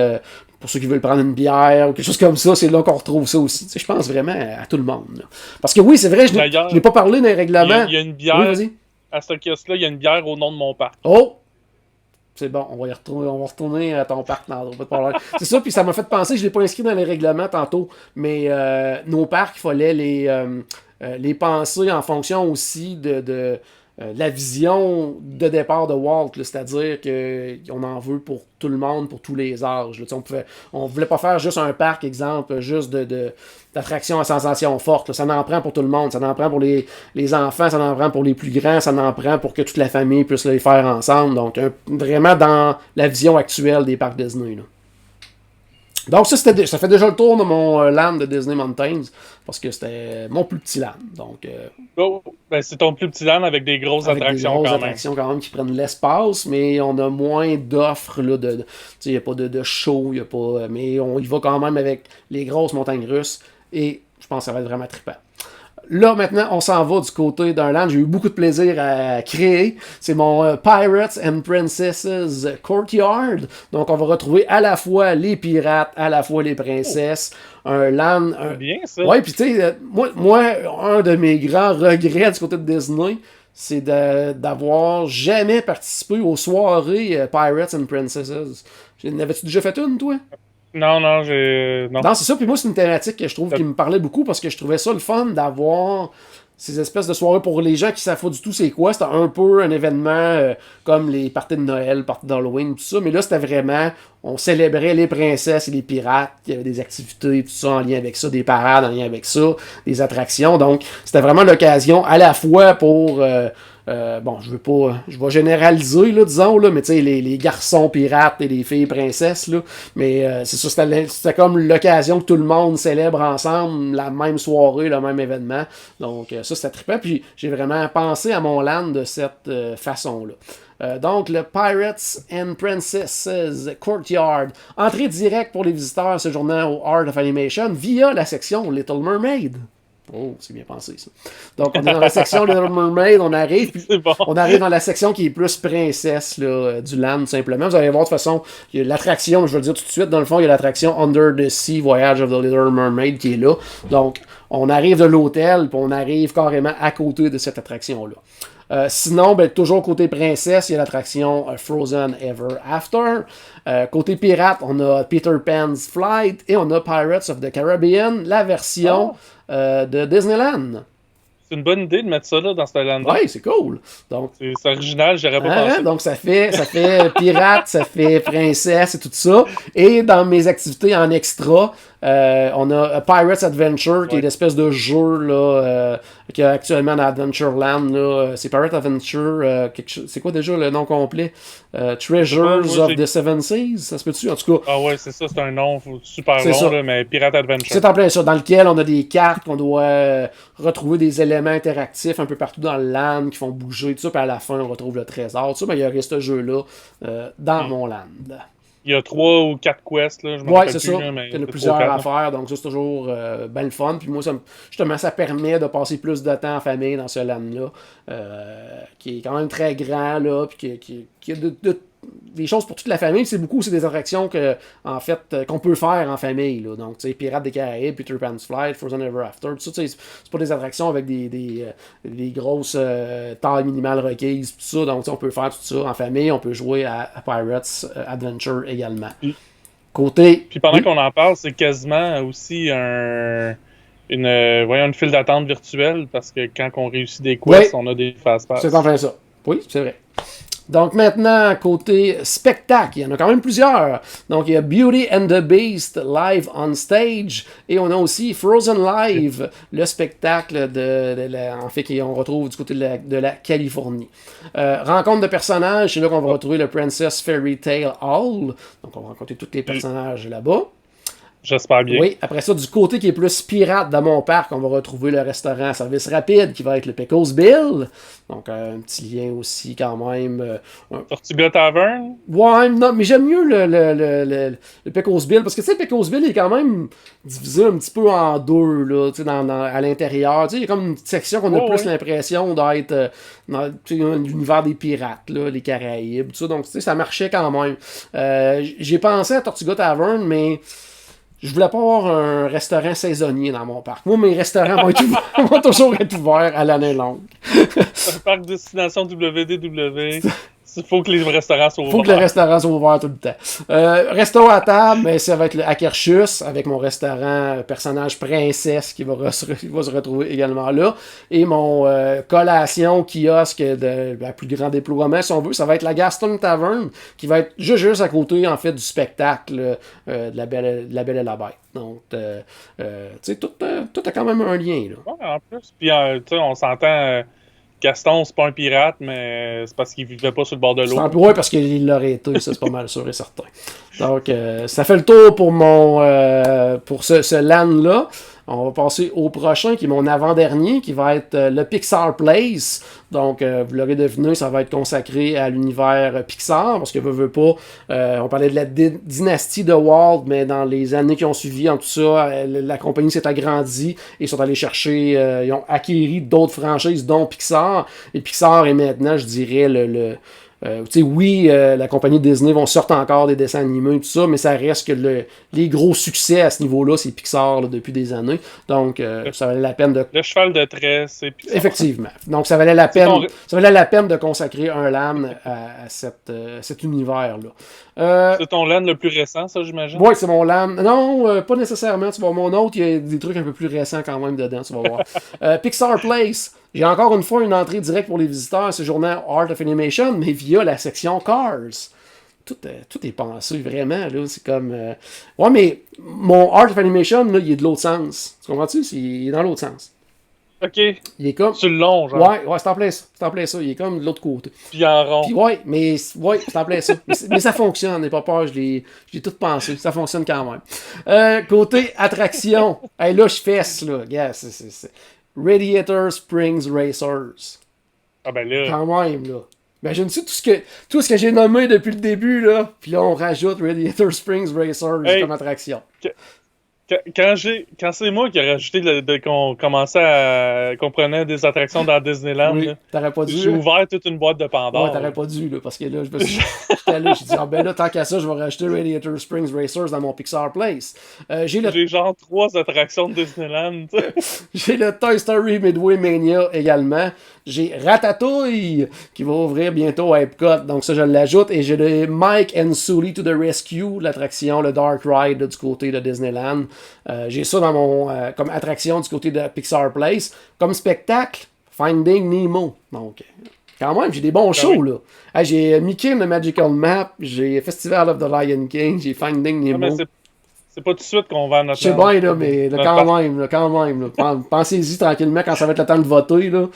pour ceux qui veulent prendre une bière ou quelque chose comme ça, c'est là qu'on retrouve ça aussi. Je pense vraiment à tout le monde. Là. Parce que oui, c'est vrai, je n'ai pas parlé d'un règlement. Il y a une bière, oui, à ce kiosque-là, il y a une bière au nom de mon parc. Oh! C'est bon, on va retourner à ton parc tantôt. Pas de problème. C'est ça, puis ça m'a fait penser, je ne l'ai pas inscrit dans les règlements tantôt, mais nos parcs, il fallait les penser en fonction aussi de la vision de départ de Walt, là, c'est-à-dire qu'on en veut pour tout le monde, pour tous les âges. Là. On voulait pas faire juste un parc, exemple, juste d'attractions à sensations fortes. Là. Ça en prend pour tout le monde. Ça en prend pour les enfants, ça en prend pour les plus grands, ça en prend pour que toute la famille puisse les faire ensemble. Donc, vraiment dans la vision actuelle des parcs Disney. Là. Donc ça fait déjà le tour de mon land de Disney Mountains, parce que c'était mon plus petit land. Donc, c'est ton plus petit land avec des grosses attractions quand même qui prennent l'espace, mais on a moins d'offres. Il n'y a pas de show, mais on y va quand même avec les grosses montagnes russes, et je pense que ça va être vraiment trippant. Là, maintenant, on s'en va du côté d'un land. J'ai eu beaucoup de plaisir à créer. C'est mon Pirates and Princesses Courtyard. Donc, on va retrouver à la fois les pirates, à la fois les princesses. Un land... bien, ça. Ouais, puis tu sais, moi, un de mes grands regrets du côté de Disney, c'est d'avoir jamais participé aux soirées Pirates and Princesses. N'avais-tu déjà fait une, toi? Non, non, Non, c'est ça. Puis moi, c'est une thématique que je trouve qui me parlait beaucoup, parce que je trouvais ça le fun d'avoir ces espèces de soirées pour les gens qui savent pas du tout c'est quoi. C'était un peu un événement comme les parties de Noël, parties d'Halloween, tout ça. Mais là, c'était vraiment... On célébrait les princesses et les pirates. Il y avait des activités, tout ça en lien avec ça, des parades en lien avec ça, des attractions. Donc, c'était vraiment l'occasion à la fois pour... Bon, je vais généraliser, là, disons, là, mais tu sais, les garçons pirates et les filles princesses, là, mais c'est sûr, c'était comme l'occasion que tout le monde célèbre ensemble la même soirée, le même événement. Donc, ça, c'était trippant. Puis, j'ai vraiment pensé à mon land de cette façon-là. Donc, le Pirates and Princesses Courtyard. Entrée directe pour les visiteurs séjournant au Art of Animation via la section Little Mermaid. Oh, c'est bien pensé, ça. Donc, on est dans la section Little Mermaid, on arrive, puis bon. on arrive dans la section qui est plus princesse là, du land, tout simplement. Vous allez voir, de toute façon, il y a l'attraction, je vais le dire tout de suite, dans le fond, il y a l'attraction Under the Sea Voyage of the Little Mermaid qui est là. Donc, on arrive de l'hôtel, puis on arrive carrément à côté de cette attraction-là. Sinon, ben, toujours côté princesse, il y a l'attraction Frozen Ever After. Côté pirate, on a Peter Pan's Flight et on a Pirates of the Caribbean, la version de Disneyland. C'est une bonne idée de mettre ça là, dans ce land-là. Oui, c'est cool. Donc, c'est original, j'aurais pas pensé. donc ça fait pirate, ça fait princesse et tout ça. Et dans mes activités en extra, on a Pirates Adventure, qui est l'espèce de jeu là, qu'il y a actuellement dans Adventureland. Là. C'est Pirates Adventure, c'est quoi déjà le nom complet? Treasures of the Seven Seas, ça se peut-tu? En tout cas. Ah ouais, c'est ça, c'est un nom super long, là, mais Pirate Adventure. C'est en plein ça, dans lequel on a des cartes, qu'on doit retrouver des éléments interactifs un peu partout dans le land qui font bouger, tout ça, puis à la fin, on retrouve le trésor. Tout ça, mais il y aurait ce jeu-là dans mon land. Il y a 3 ou 4 quests, là, je me ouais, rappelle c'est plus. ça. Là, mais il y en a plusieurs à faire, donc ça, c'est toujours ben le fun. Puis moi, justement, ça permet de passer plus de temps en famille dans ce land-là, qui est quand même très grand, là, puis qui a des choses pour toute la famille. C'est des attractions en fait, qu'on peut faire en famille, là. Donc, tu sais, Pirates des Caraïbes, Peter Pan's Flight, Frozen Ever After, tout ça, c'est pas des attractions avec des grosses tailles minimales requises, tout ça. Donc, on peut faire tout ça en famille. On peut jouer à Pirates Adventure également. Côté... Puis pendant qu'on en parle, c'est quasiment aussi une file d'attente virtuelle, parce que quand on réussit des quests, on a des fast-pass. C'est enfin ça. Oui, c'est vrai. Donc maintenant, côté spectacle, il y en a quand même plusieurs. Donc il y a Beauty and the Beast live on stage et on a aussi Frozen Live, le spectacle en fait qu'on retrouve du côté de la Californie. Rencontre de personnages, c'est là qu'on va retrouver le Princess Fairy Tale Hall. Donc on va rencontrer tous les personnages là-bas. J'espère bien. Oui, après ça, du côté qui est plus pirate dans mon parc, on va retrouver le restaurant à service rapide qui va être le Pickles Bill. Donc, un petit lien aussi quand même. Tortuga Tavern? Ouais, non, mais j'aime mieux le Pickles Bill parce que tu sais, le Pickles Bill est quand même divisé un petit peu en deux là, à l'intérieur. Il y a comme une section qu'on a plus l'impression d'être dans l'univers des pirates, là, les Caraïbes, tout ça. Donc, ça marchait quand même. J'ai pensé à Tortuga Tavern, mais je voulais pas avoir un restaurant saisonnier dans mon parc. Moi, mes restaurants vont toujours être ouverts à l'année longue. Un parc destination WDW. Il faut que les restaurants soient ouverts. Il faut que les restaurants soient ouverts tout le temps. Resto à table, mais ça va être le Akershus avec mon restaurant personnage princesse qui va se retrouver également là. Et mon collation kiosque de plus grand déploiement, si on veut, ça va être la Gaston Tavern qui va être juste à côté en fait du spectacle de la Belle et la Bête. Donc, tu sais, tout a quand même un lien. Là. Ouais, en plus. Puis, tu sais, on s'entend... Gaston, c'est pas un pirate, mais c'est parce qu'il vivait pas sur le bord de l'eau. Oui, parce qu'il l'aurait été, ça c'est pas mal sûr et certain. Donc, ça fait le tour pour pour ce LAN-là. On va passer au prochain, qui est mon avant-dernier, qui va être le Pixar Place. Donc, vous l'aurez deviné, ça va être consacré à l'univers Pixar, parce que veut pas, on parlait de la dynastie de Walt, mais dans les années qui ont suivi, en tout ça, la compagnie s'est agrandie et sont allés chercher, ils ont acquis d'autres franchises, dont Pixar. Et Pixar est maintenant, je dirais, la compagnie Disney vont sortir encore des dessins animés et tout ça, mais ça reste que les gros succès à ce niveau-là, c'est Pixar là, depuis des années. Donc, ça valait la peine de... Le cheval de trait, c'est Pixar. Effectivement. Donc, ça valait la peine de consacrer un LAN à cet univers-là. C'est ton LAN le plus récent, ça, j'imagine? Oui, c'est mon LAN. Non, pas nécessairement. Tu vas voir, mon autre, il y a des trucs un peu plus récents quand même dedans, tu vas voir. Pixar Place. J'ai encore une fois une entrée directe pour les visiteurs séjournant Art of Animation, mais via la section Cars. Tout est pensé, vraiment. Là. C'est comme... Ouais, mais mon Art of Animation, là, il est de l'autre sens. Tu comprends-tu? Il est dans l'autre sens. OK. Il est comme... Sur le long, genre. Ouais, c'est en plein ça. C'est en plein ça. Il est comme de l'autre côté. Puis en rond. Puis c'est en plein ça. Mais ça fonctionne, n'aie pas peur, je l'ai tout pensé. Ça fonctionne quand même. Côté attraction, hey, là, je fesse, là. Gars, c'est Radiator Springs Racers. Ah ben là. Quand même, là. Imagine-tu tout ce que j'ai nommé depuis le début, là. Puis là, on rajoute Radiator Springs Racers comme attraction. Quand c'est moi qui ai rajouté qu'on commençait qu'on prenait des attractions dans Disneyland, Oui, là, t'aurais pas dû. j'ai ouvert toute une boîte de Pandore. Ouais, t'aurais pas dû, là, parce que là, j'étais allé, j'ai dit, ah ben là, tant qu'à ça, je vais rajouter Radiator Springs Racers dans mon Pixar Place. J'ai genre 3 attractions de Disneyland. J'ai le Toy Story Midway Mania également. J'ai Ratatouille qui va ouvrir bientôt à Epcot, donc ça je l'ajoute. Et j'ai le Mike and Sully to the Rescue, l'attraction, le Dark Ride là, du côté de Disneyland. J'ai ça dans mon comme attraction du côté de Pixar Place. Comme spectacle, Finding Nemo. Donc, quand même, j'ai des bons shows là. Hey, j'ai Mickey and the Magical Map, j'ai Festival of the Lion King, j'ai Finding Nemo. Non, c'est pas tout de suite qu'on va à notre... Je sais bien, là, mais là, quand même. Là. Pensez-y tranquillement quand ça va être le temps de voter. Là.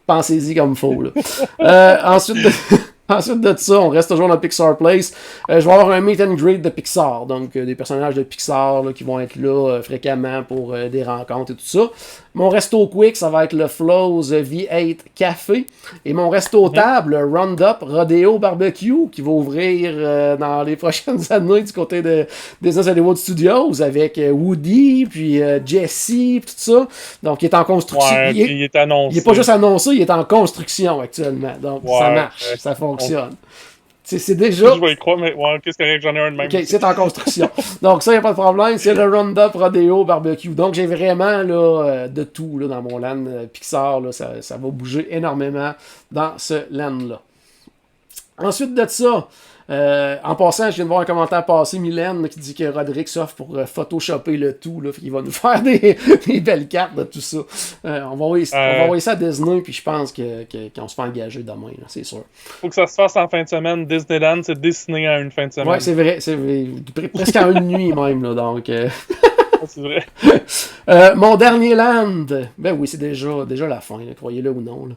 Pensez-y comme il faut. Là. Ensuite de ça, on reste toujours dans Pixar Place. Je vais avoir un meet and greet de Pixar. Donc, des personnages de Pixar là, qui vont être là fréquemment pour des rencontres et tout ça. Mon resto quick, ça va être le Flows V8 Café. Et mon resto table, le Roundup Rodeo Barbecue, qui va ouvrir dans les prochaines années du côté de Disney Hollywood Studios avec Woody, puis Jesse, puis tout ça. Donc, il est en construction. Ouais, il est annoncé. Il n'est pas juste annoncé, il est en construction actuellement. Donc, ça marche, ça fonctionne. C'est déjà... Je vais y croire, mais ouais, qu'est-ce que j'en ai un de même. OK, c'est en construction. Donc, ça, il n'y a pas de problème. C'est le Roundup Rodeo Barbecue. Donc, j'ai vraiment là, de tout là, dans mon land Pixar. Là, ça va bouger énormément dans ce land-là. Ensuite de ça, en passant, je viens de voir un commentaire passer, Mylène, qui dit que Roderick s'offre pour photoshopper le tout. Là, il va nous faire des belles cartes de tout ça. On va envoyer ça à Disney, puis je pense qu'on se fait engager demain, là, c'est sûr. Faut que ça se fasse en fin de semaine. Disneyland, c'est dessiné à une fin de semaine. Ouais, c'est vrai. Presque en une nuit même. Là, donc... C'est vrai. Mon dernier land, ben oui, c'est déjà la fin, là, croyez-le ou non.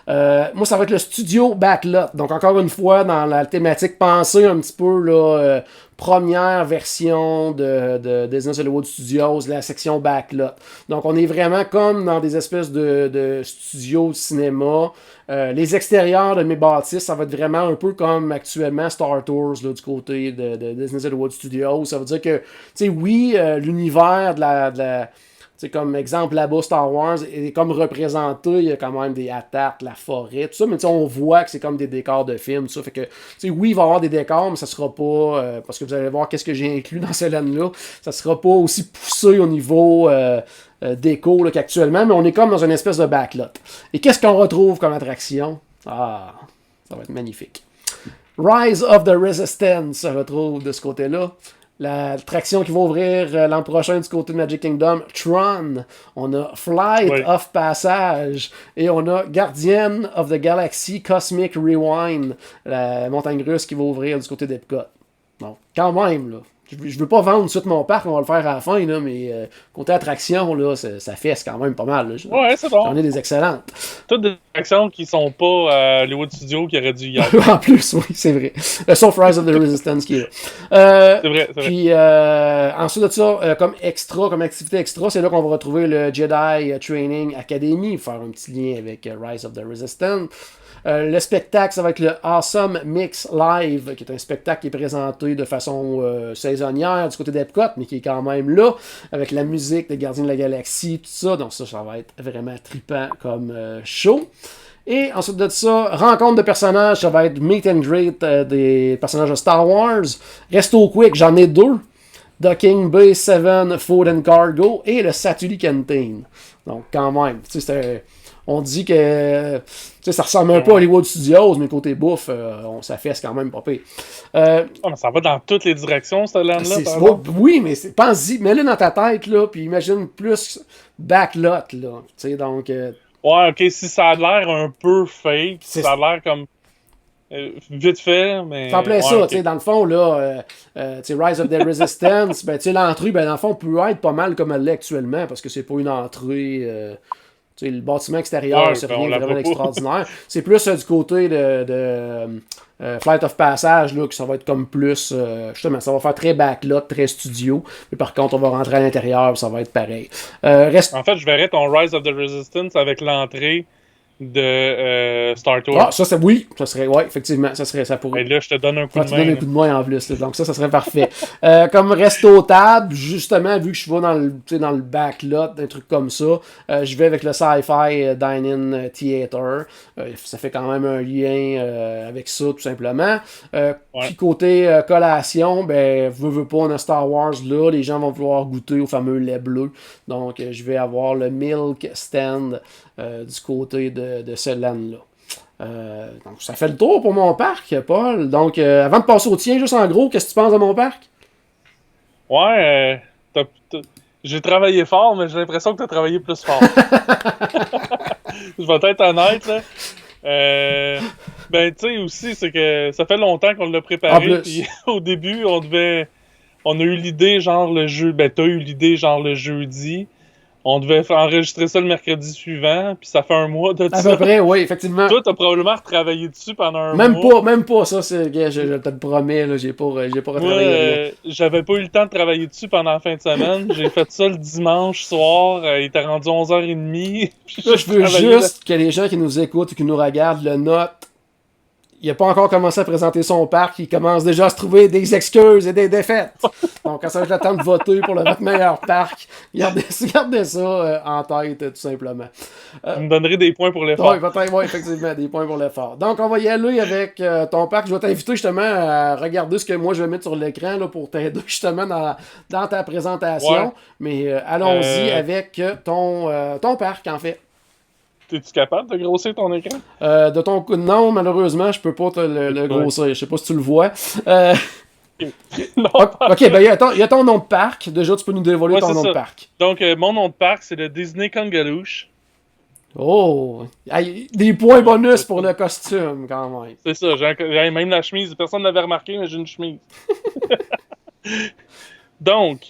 Moi, ça va être le studio Backlot. Donc, encore une fois, dans la thématique, pensez un petit peu la première version de Disney Hollywood Studios, la section Backlot. Donc, on est vraiment comme dans des espèces de studios de cinéma. Les extérieurs de mes bâtisses, ça va être vraiment un peu comme actuellement Star Tours là, du côté de Disney Hollywood Studios. Ça veut dire que, tu sais, oui, l'univers de la c'est comme exemple là-bas, Star Wars est comme représenté, il y a quand même des attaques, la forêt, tout ça, mais on voit que c'est comme des décors de film, tout ça. Fait que, oui, il va y avoir des décors, mais ça sera pas, parce que vous allez voir qu'est-ce que j'ai inclus dans ce land-là, ça sera pas aussi poussé au niveau déco là, qu'actuellement, mais on est comme dans une espèce de backlot. Et qu'est-ce qu'on retrouve comme attraction? Ah, ça va être magnifique. Rise of the Resistance se retrouve de ce côté-là. L'attraction qui va ouvrir l'an prochain du côté de Magic Kingdom, Tron. On a Flight of Passage. Et on a Guardian of the Galaxy Cosmic Rewind. La montagne russe qui va ouvrir du côté d'Epcot. Donc, quand même, là. Je veux pas vendre tout de suite mon parc, on va le faire à la fin, là, mais côté attraction, là, ça fesse quand même pas mal. Là. Ouais, c'est bon. J'en ai des excellentes. Toutes des attractions qui sont pas à Hollywood Studios qui auraient dû y aller. En plus, oui, c'est vrai. Sauf Rise of the Resistance qui est là. C'est vrai. Puis ensuite de ça, comme activité extra, c'est là qu'on va retrouver le Jedi Training Academy, faire un petit lien avec Rise of the Resistance. Le spectacle, ça va être le Awesome Mix Live, qui est un spectacle qui est présenté de façon saisonnière du côté d'Epcot, mais qui est quand même là, avec la musique des Gardiens de la Galaxie, tout ça. Donc ça va être vraiment trippant comme show. Et ensuite de ça, rencontre de personnages, ça va être Meet and Greet des personnages de Star Wars. Resto Quick, j'en ai 2. Docking Bay 7 Food and Cargo et le Satuli Canteen. Donc quand même, tu sais, on dit que ça ressemble un peu à Hollywood Studios, mais côté bouffe, ça fesse quand même pas pire. Mais ça va dans toutes les directions, ce land-là. Oui, mais pense-y, mets-le dans ta tête, là, puis imagine plus backlot, là. Donc, ouais, ok, si ça a l'air un peu fake, ça a l'air comme vite fait, mais... C'est en plein ça, okay. Dans le fond, là, Rise of the Resistance, l'entrée, dans le fond, peut être pas mal comme elle l'est actuellement, parce que c'est pas une entrée... sais, le bâtiment extérieur, c'est rien vraiment extraordinaire. C'est plus du côté de Flight of Passage, là, que ça va être comme plus... justement, ça va faire très backlot, très studio. Mais par contre, on va rentrer à l'intérieur, ça va être pareil. En fait, je verrais ton Rise of the Resistance avec l'entrée de Star Tour. Ah, ça, c'est oui. Ça serait, ouais, effectivement, ça pourrait. Et là, je te donne un coup de main. Tu donnes un coup de main en plus. Là, donc, ça serait parfait. Comme resto table, justement, vu que je vais dans le backlot, un truc comme ça, je vais avec le Sci-Fi Dine-In Theater. Ça fait quand même un lien avec ça, tout simplement. Puis, côté collation, ben, veux pas, on a Star Wars là. Les gens vont vouloir goûter au fameux lait bleu. Donc, je vais avoir le Milk Stand du côté de ce land-là. Donc, ça fait le tour pour mon parc, Paul. Donc, avant de passer au tien, juste en gros, qu'est-ce que tu penses de mon parc? Ouais, j'ai travaillé fort, mais j'ai l'impression que tu as travaillé plus fort. Je vais être honnête, là. Ben, tu sais, aussi, c'est que ça fait longtemps qu'on l'a préparé. Puis au début, on a eu l'idée, genre, t'as eu l'idée, genre, le jeudi. On devait enregistrer ça le mercredi suivant, puis ça fait un mois de ça. À peu près, oui, effectivement. Toi, t'as probablement retravaillé dessus pendant un mois. Même pas, ça, je te le promets, là, j'ai pas retravaillé. J'avais pas eu le temps de travailler dessus pendant la fin de semaine. J'ai fait ça le dimanche soir, il était rendu 11h30. Là, je veux juste que les gens qui nous écoutent et qui nous regardent le notent. Il n'a pas encore commencé à présenter son parc, il commence déjà à se trouver des excuses et des défaites. Donc, quand ça va être le temps de voter pour notre meilleur parc, gardez ça en tête, tout simplement. Vous me donnerez des points pour l'effort. Oui, peut-être, oui, effectivement, des points pour l'effort. Donc, on va y aller avec ton parc. Je vais t'inviter justement à regarder ce que moi je vais mettre sur l'écran là, pour t'aider justement dans ta présentation. Ouais. Mais allons-y avec ton parc, en fait. Es-tu capable de grossir ton écran? Non, malheureusement, je peux pas te le grossir. Je sais pas si tu le vois. Non, ok, ben il y a ton nom de parc. Déjà, tu peux nous dévoiler ton nom de parc. Donc, mon nom de parc, c'est le Disney Kungaloosh. Oh! Des points bonus pour le costume, quand même. C'est ça, j'ai même la chemise. Personne n'avait remarqué, mais j'ai une chemise. Donc,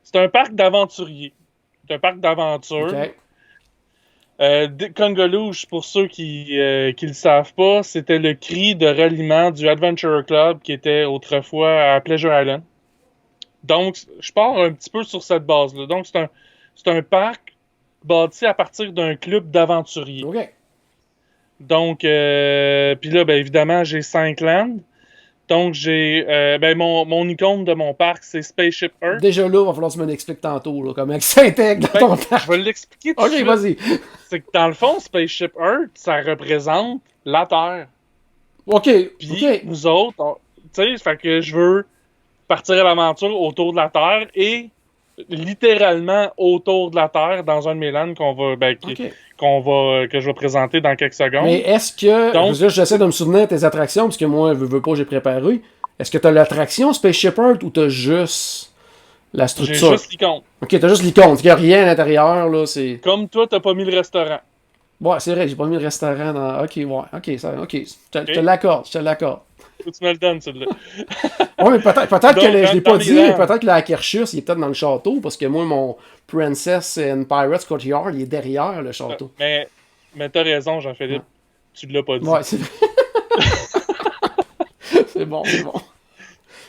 c'est un parc d'aventuriers. C'est un parc d'aventure. Okay. Kungaloosh, pour ceux qui le savent pas, c'était le cri de ralliement du Adventure Club qui était autrefois à Pleasure Island. Donc, je pars un petit peu sur cette base-là. Donc, c'est un parc bâti à partir d'un club d'aventuriers. OK. Donc, puis là, ben, évidemment, j'ai 5 lands. Donc, j'ai mon icône de mon parc, c'est Spaceship Earth. Déjà là, il va falloir que tu me l'expliques tantôt, là, comment ça s'intègre dans ton parc. Je vais l'expliquer tout de suite. OK, vas-y. C'est que dans le fond, Spaceship Earth, ça représente la Terre. OK. Puis nous autres, tu sais, fait que je veux partir à l'aventure autour de la Terre et littéralement autour de la Terre dans un de mes lands que je vais présenter dans quelques secondes. Mais est-ce que... Donc, j'essaie de me souvenir de tes attractions, parce que moi, je veux pas, j'ai préparé. Est-ce que t'as l'attraction Spaceship Earth ou t'as juste la structure? J'ai juste l'icône. Ok, t'as juste l'icône. Il n'y a rien à l'intérieur, là, c'est... Comme toi, t'as pas mis le restaurant. Ouais, c'est vrai, j'ai pas mis le restaurant dans... Ok, ouais, ok, je te l'accorde, Faut que tu me le donnes, celui-là. Ouais, mais peut-être que je l'ai pas dit, mais peut-être que la Akershus, il est peut-être dans le château, parce que moi, mon Princess and Pirates Courtyard, il est derrière le château. Mais t'as raison, Jean-Philippe. Ouais. Tu l'as pas dit. Ouais, c'est c'est bon.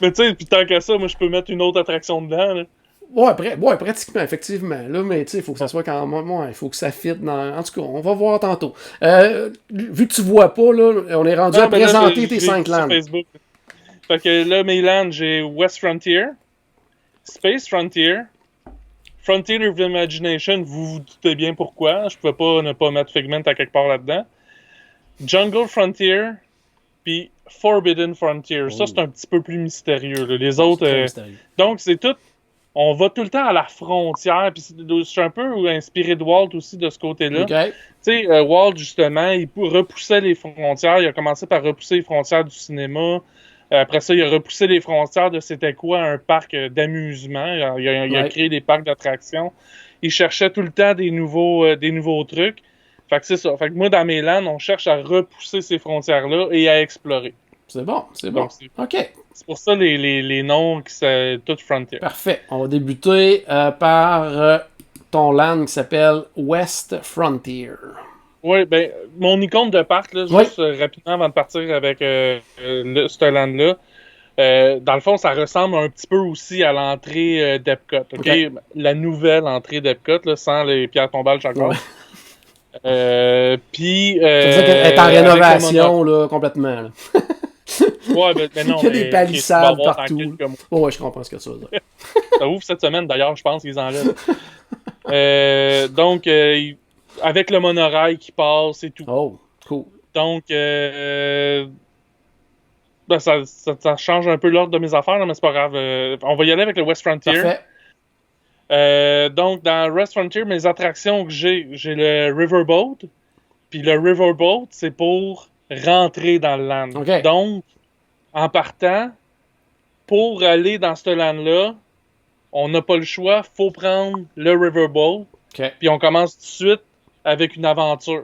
Mais tu sais, puis tant qu'à ça, moi, je peux mettre une autre attraction dedans, là. Ouais, pratiquement, effectivement. Là, mais tu sais, il faut que ça soit quand même... Ouais, il faut que ça fitte dans... En tout cas, on va voir tantôt. Vu que tu vois pas, là, on est rendu à présenter tes 5 lands. Facebook. Fait que là, mes lands, j'ai West Frontier, Space Frontier, Frontier of Imagination, vous vous doutez bien pourquoi. Je pouvais pas ne pas mettre Figment à quelque part là-dedans. Jungle Frontier, puis Forbidden Frontier. Oh. Ça, c'est un petit peu plus mystérieux. Là. Les autres... donc, c'est tout... On va tout le temps à la frontière, puis je suis un peu inspiré de Walt aussi de ce côté-là. Okay. Tu sais, Walt, justement, il repoussait les frontières. Il a commencé par repousser les frontières du cinéma. Après ça, il a repoussé les frontières de c'était quoi un parc d'amusement. Il a créé des parcs d'attractions. Il cherchait tout le temps des nouveaux trucs. Fait que c'est ça. Fait que moi, dans mes lands, on cherche à repousser ces frontières-là et à explorer. C'est bon. Donc, OK. C'est pour ça les noms qui sont toutes Frontier. Parfait. On va débuter par ton land qui s'appelle West Frontier. Oui, ben, mon icône de parc, là, juste rapidement avant de partir avec ce land-là, dans le fond, ça ressemble un petit peu aussi à l'entrée d'Epcot. Okay? La nouvelle entrée d'Epcot, là, sans les pierres tombales chaque fois. Puis. Ça veut dire qu'elle est en rénovation, là, complètement. Là. Ouais, ben non. Il y a des palissades partout. Ouais, je comprends ce que tu veux dire. Ça ouvre cette semaine, d'ailleurs, je pense qu'ils enlèvent. Donc, avec le monorail qui passe et tout. Oh, cool. Donc, ben ça change un peu l'ordre de mes affaires, là, mais c'est pas grave. On va y aller avec le West Frontier. Parfait. Donc, dans West Frontier, mes attractions que j'ai le Riverboat. Puis le Riverboat, c'est pour rentrer dans le land. Okay. Donc, en partant, pour aller dans ce land-là, on n'a pas le choix, faut prendre le Riverboat. Puis on commence tout de suite avec une aventure.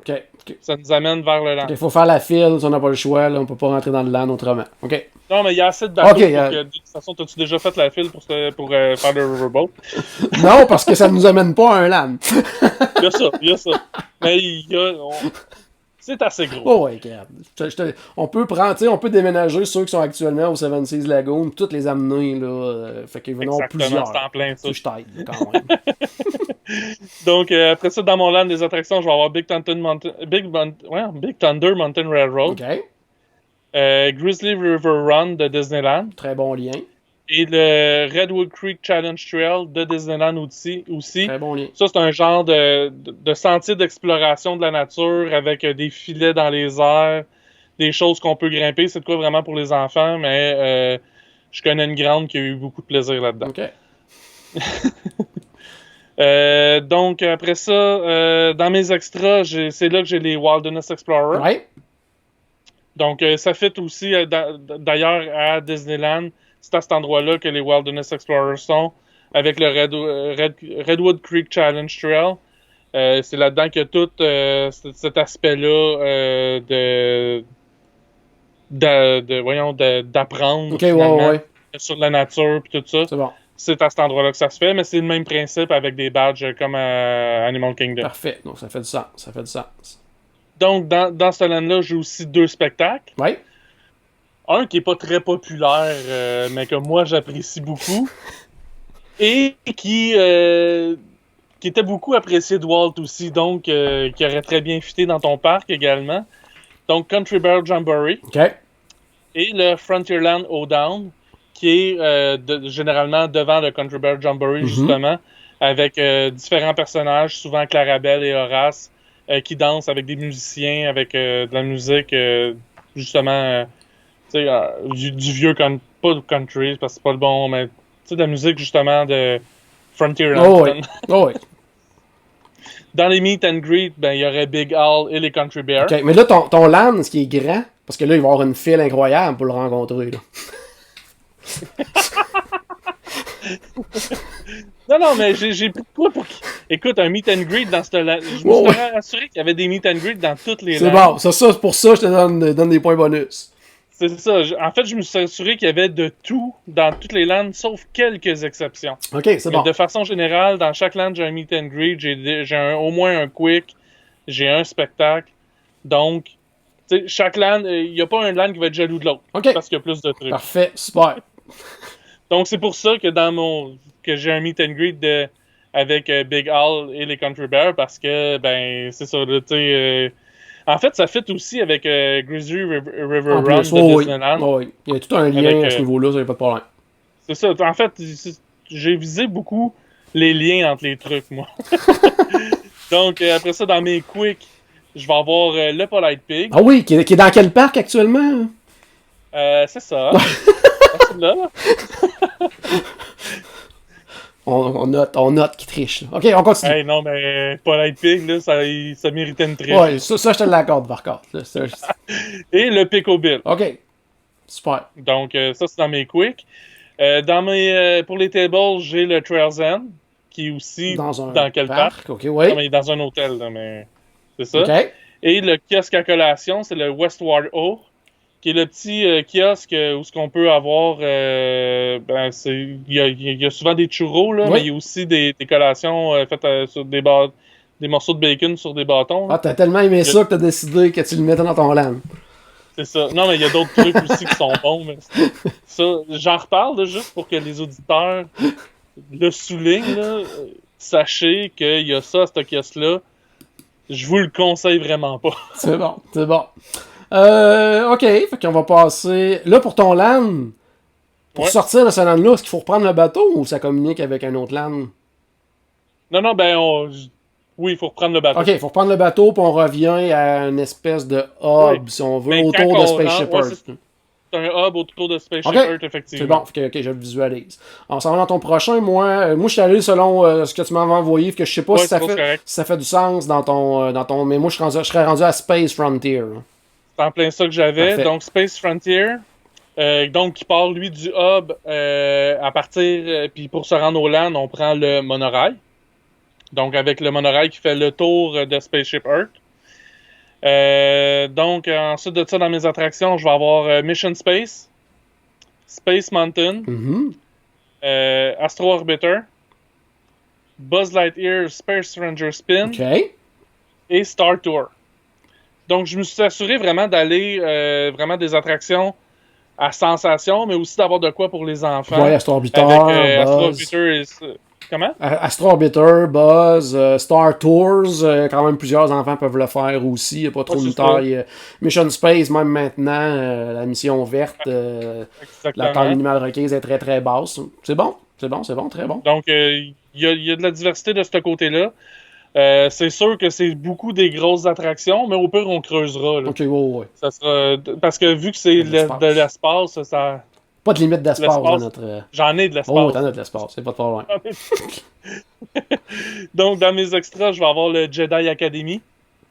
Ça nous amène vers le land. Il faut faire la file, si on n'a pas le choix, là, on peut pas rentrer dans le land autrement. Non, mais il y a assez de bateaux. De toute façon, as-tu déjà fait la file pour faire le Riverboat? Non, parce que ça ne nous amène pas à un land. Il y a ça. Mais c'est assez gros. Oh ouais, regarde. On peut déménager ceux qui sont actuellement au Seven Seas Lagoon, toutes les amener, là. Fait qu'ils vont avoir plusieurs. C'est en plein ça. Je t'aide, quand même. Donc, après ça, dans mon land des attractions, je vais avoir Big Thunder Mountain Railroad. Grizzly River Run de Disneyland. Très bon lien. Et le Redwood Creek Challenge Trail de Disneyland aussi. Très bon lien. Ça, c'est un genre de sentier d'exploration de la nature avec des filets dans les airs, des choses qu'on peut grimper. C'est de quoi vraiment pour les enfants, mais je connais une grande qui a eu beaucoup de plaisir là-dedans. Donc, après ça, dans mes extras, c'est là que j'ai les Wilderness Explorer. Ouais. Donc, ça fait aussi, d'ailleurs, à Disneyland, c'est à cet endroit-là que les Wilderness Explorers sont, avec le Redwood Creek Challenge Trail. C'est là-dedans qu'il y a tout cet aspect-là d'apprendre sur la nature et tout ça. C'est bon. C'est à cet endroit-là que ça se fait, mais c'est le même principe avec des badges comme à Animal Kingdom. Parfait. Donc, ça fait du sens. Donc, dans ce land-là, j'ai aussi 2 spectacles. Oui. Un qui est pas très populaire, mais que moi, j'apprécie beaucoup. Et qui était beaucoup apprécié de Walt aussi, donc qui aurait très bien fité dans ton parc également. Donc, Country Bear Jamboree. Et le Frontierland Hoedown, qui est généralement devant le Country Bear Jamboree, justement, avec différents personnages, souvent Clarabelle et Horace, qui dansent avec des musiciens, avec de la musique, justement, du vieux, pas de country, parce que c'est pas le bon, mais de la musique, justement, de Frontierland. Oh oui. Dans les meet and greet, ben, il y aurait Big Al et les Country Bears. Mais là, ton land, ce qui est grand, parce que là, il va y avoir une file incroyable pour le rencontrer, là. Non, mais j'ai quoi pour... Écoute, un meet and greet dans ce land. Je me suis assuré qu'il y avait des meet and greet dans toutes les lands. C'est bon, pour ça, je te donne des points bonus. C'est ça. En fait, je me suis assuré qu'il y avait de tout dans toutes les lands, sauf quelques exceptions. C'est bon. De façon générale, dans chaque land, j'ai un meet and greet, j'ai au moins un quick, j'ai un spectacle. Donc, chaque land, il n'y a pas un land qui va être jaloux de l'autre. Parce qu'il y a plus de trucs. Parfait, super. Donc, c'est pour ça que que j'ai un meet and greet avec Big Al et les Country Bears, parce que, ben, c'est ça, tu sais... en fait, ça fit aussi avec Grizzly River Run de Disneyland. Oui. Il y a tout un lien à ce niveau-là, ça n'y a pas de problème. C'est ça. En fait, j'ai visé beaucoup les liens entre les trucs, moi. Donc, après ça, dans mes quicks, je vais avoir le Polite Pig. Ah oui, qui est dans quel parc actuellement? C'est ça. C'est là. On note qui triche. Là. OK, on continue. Hey, non, mais Polite Pig, là, ça méritait une triche. Ouais, ça je te l'accorde par contre. Là, Et le Pico Bill. OK. Super. Donc, ça, c'est dans mes quicks. Pour les tables, j'ai le Trails End, qui est aussi dans quel parc? OK, oui. Non, mais dans un hôtel, là, mais c'est ça. OK. Et le kiosque à collation, c'est le Westward O, qui est le petit kiosque où ce qu'on peut avoir, il y a souvent des churros, là, Oui. mais il y a aussi des collations faites sur des morceaux de bacon sur des bâtons. Ah, t'as tellement aimé ça que t'as décidé que tu le mettais dans ton LAN. C'est ça. Non, mais il y a d'autres trucs aussi qui sont bons. Mais ça, j'en reparle là, juste pour que les auditeurs le soulignent. Là. Sachez qu'il y a ça à ce kiosque-là. Je vous le conseille vraiment pas. C'est bon, c'est bon. OK, fait qu'on va passer... Là, pour ton LAN, pour sortir de ce LAN-là, est-ce qu'il faut reprendre le bateau ou ça communique avec un autre LAN? Non, oui, il faut reprendre le bateau. OK, il faut reprendre le bateau, puis on revient à une espèce de hub, si on veut, Mais autour de Spaceship Earth. C'est un hub autour de Spaceship Earth, effectivement. C'est bon, OK, je le visualise. On s'en va dans ton prochain. Moi, je suis allé selon ce que tu m'avais envoyé, que je sais pas si ça fait du sens dans ton mais moi, je serais rendu à Space Frontier. C'est en plein ça que j'avais. Parfait. Donc, Space Frontier, donc qui part, lui, du hub à partir... puis pour se rendre au LAN, on prend le monorail. Donc, avec le monorail qui fait le tour de Spaceship Earth. Donc, ensuite de ça, dans mes attractions, je vais avoir Mission Space, Space Mountain, Astro Orbiter, Buzz Lightyear Space Ranger Spin et Star Tour. Donc, je me suis assuré vraiment d'aller vraiment des attractions à sensation, mais aussi d'avoir de quoi pour les enfants. Ouais, Astro Orbiter, avec Astro Orbiter et... Comment? Astro Orbiter, Buzz, Star Tours, quand même plusieurs enfants peuvent le faire aussi, il n'y a pas trop de taille. Mission Space, même maintenant, la mission verte, la taille minimale requise est très très basse. C'est bon, très bon. Donc, il y a de la diversité de ce côté-là. C'est sûr que c'est beaucoup des grosses attractions, mais au pire, on creusera. Là. OK, ouais. Ça sera... Parce que vu que c'est de l'espace, ça... Pas de limite d'espace dans notre... J'en ai de l'espace. Oh, t'en as de l'espace, c'est pas de problème. Donc, dans mes extras, je vais avoir le Jedi Academy.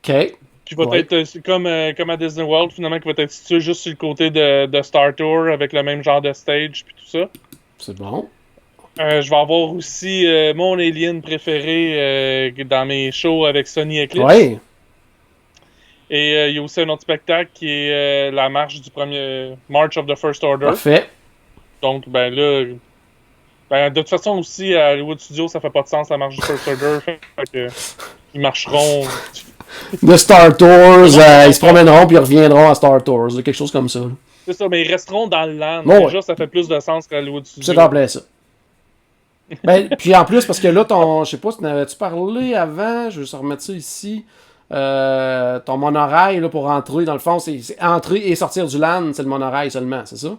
OK. Qui va être comme à Disney World, finalement, qui va être situé juste sur le côté de Star Tour, avec le même genre de stage, puis tout ça. C'est bon. Je vais avoir aussi mon alien préféré dans mes shows avec Sony Eclipse. Oui. Et il y a aussi un autre spectacle qui est la marche du premier March of the First Order. Parfait. Donc, de toute façon aussi, à Hollywood Studios, ça fait pas de sens la marche du First Order. Fait que, ils marcheront... De Star Tours, ils se promèneront puis ils reviendront à Star Tours, quelque chose comme ça. C'est ça, mais ils resteront dans le land. Déjà, ça fait plus de sens qu'à Hollywood Studios. C'est en plein ça. Puis en plus, parce que là, je sais pas si t'avais-tu parlé avant, je vais juste remettre ça ici. Ton monorail là, pour entrer, dans le fond, c'est entrer et sortir du land, c'est le monorail seulement, c'est ça?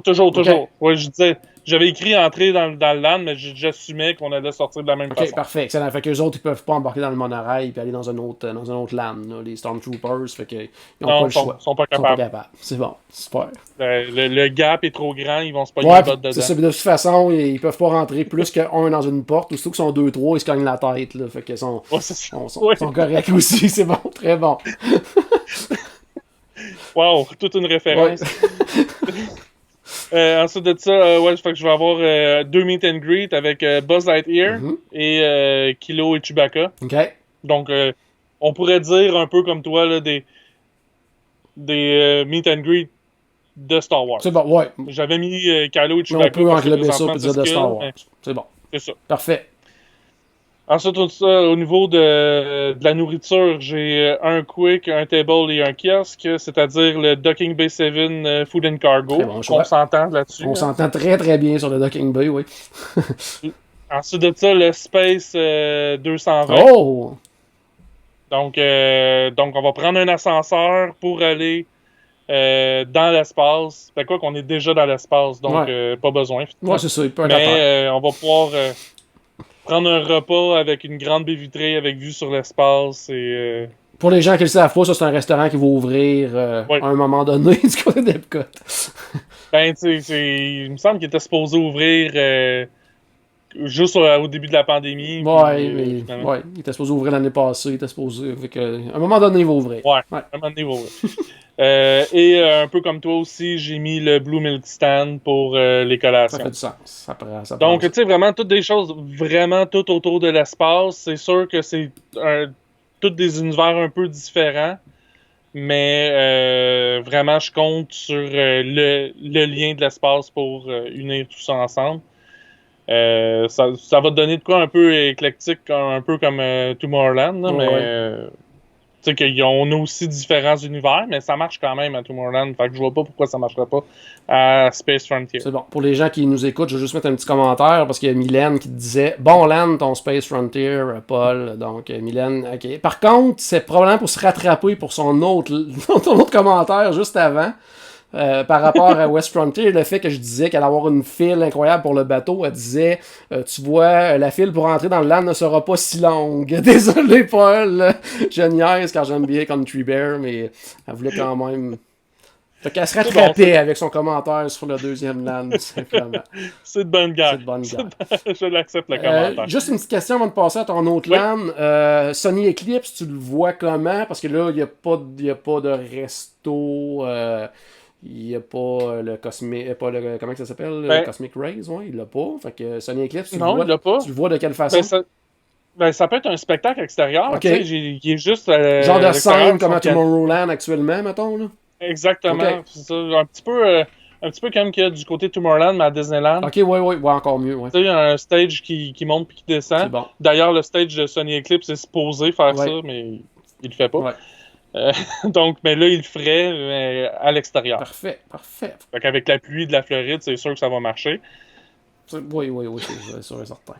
Toujours. Okay. Oui, je disais, j'avais écrit entrer dans le land, mais j'assumais qu'on allait sortir de la même façon. Ok, parfait. Excellent. Fait qu'eux autres, ils peuvent pas embarquer dans le monorail et aller dans un autre land, là, les Stormtroopers. Fait qu'ils n'ont pas le choix. Ils sont pas capables. C'est bon, super. Le gap est trop grand, ils vont se pogner les bottes dedans. C'est ça, de toute façon, ils peuvent pas rentrer plus qu'un dans une porte. Aussitôt qu'ils sont 2-3, ils se cognent la tête. Là, fait qu'ils sont corrects aussi. C'est bon, très bon. Wow, toute une référence. Ensuite de ça, fait que je vais avoir 2 meet and greet avec Buzz Lightyear et Kilo et Chewbacca. OK. Donc, on pourrait dire un peu comme toi, là, des meet and greet de Star Wars. C'est bon, ouais. J'avais mis Kylo et Chewbacca. On peut englober ça et dire de Star Wars. C'est bon. C'est ça. Parfait. Ensuite, au niveau de la nourriture, j'ai un quick, un table et un kiosque, c'est-à-dire le Docking Bay 7 Food and Cargo. Bon, on s'entend là-dessus. On s'entend très très bien sur le Docking Bay, oui. Ensuite de ça, le Space 220. Oh! Donc, on va prendre un ascenseur pour aller dans l'espace. Fait quoi qu'on est déjà dans l'espace, donc pas besoin. Ouais, c'est ça, il peut Mais on va pouvoir... prendre un repas avec une grande baie vitrée avec vue sur l'espace et... Pour les gens qui le savent pas, ça c'est un restaurant qui va ouvrir à un moment donné du côté d'Epcot. Il me semble qu'il était supposé ouvrir juste au début de la pandémie. Il était supposé ouvrir l'année passée, il était supposé... à un moment donné, il va ouvrir. À un moment donné, il va ouvrir. Et un peu comme toi aussi, j'ai mis le Blue Milk Stand pour les collations. Ça fait du sens. Ça donc, tu sais, vraiment, toutes des choses vraiment tout autour de l'espace. C'est sûr que c'est tous des univers un peu différents. Mais vraiment, je compte sur le lien de l'espace pour unir tout ça ensemble. Ça va te donner de quoi un peu éclectique, un peu comme Tomorrowland, là, mais tu sais qu'on a aussi différents univers, mais ça marche quand même à Tomorrowland. Fait que je vois pas pourquoi ça marcherait pas à Space Frontier. C'est bon. Pour les gens qui nous écoutent, je vais juste mettre un petit commentaire parce qu'il y a Mylène qui te disait bon land ton Space Frontier, Paul. Donc Mylène, ok. Par contre, c'est probablement pour se rattraper pour ton autre commentaire juste avant. Par rapport à West Frontier, le fait que je disais qu'elle allait avoir une file incroyable pour le bateau, elle disait tu vois, la file pour entrer dans le land ne sera pas si longue. Désolé Paul, je niaise car j'aime bien Country Bear, mais elle voulait quand même. Fait qu'elle se rattrapait avec son commentaire sur le deuxième land, simplement. C'est de bonne guerre. C'est de bonne guerre. Je l'accepte, le commentaire. Juste une petite question avant de passer à ton autre land. Sony Eclipse, tu le vois comment? Parce que là, il n'y a pas de resto. Il n'y a pas le Cosmic. Comment ça s'appelle? Le Cosmic Rays, ouais, il l'a pas. Fait que Sony Eclipse, tu le vois de quelle façon? Ça peut être un spectacle extérieur. Okay. Il est juste. Genre de scène comme à Tomorrowland actuellement, mettons, là? Exactement. Okay. C'est ça, un petit peu comme qu'il y a du côté de Tomorrowland, mais à Disneyland. Ok, ouais, encore mieux. Ouais. Il y a un stage qui monte puis qui descend. Bon. D'ailleurs, le stage de Sony Eclipse est supposé faire ça, mais il le fait pas. Ouais. Donc, mais là, il le ferait à l'extérieur. Parfait. Fait qu'avec la pluie de la Floride, c'est sûr que ça va marcher. Oui, c'est sûr et certain.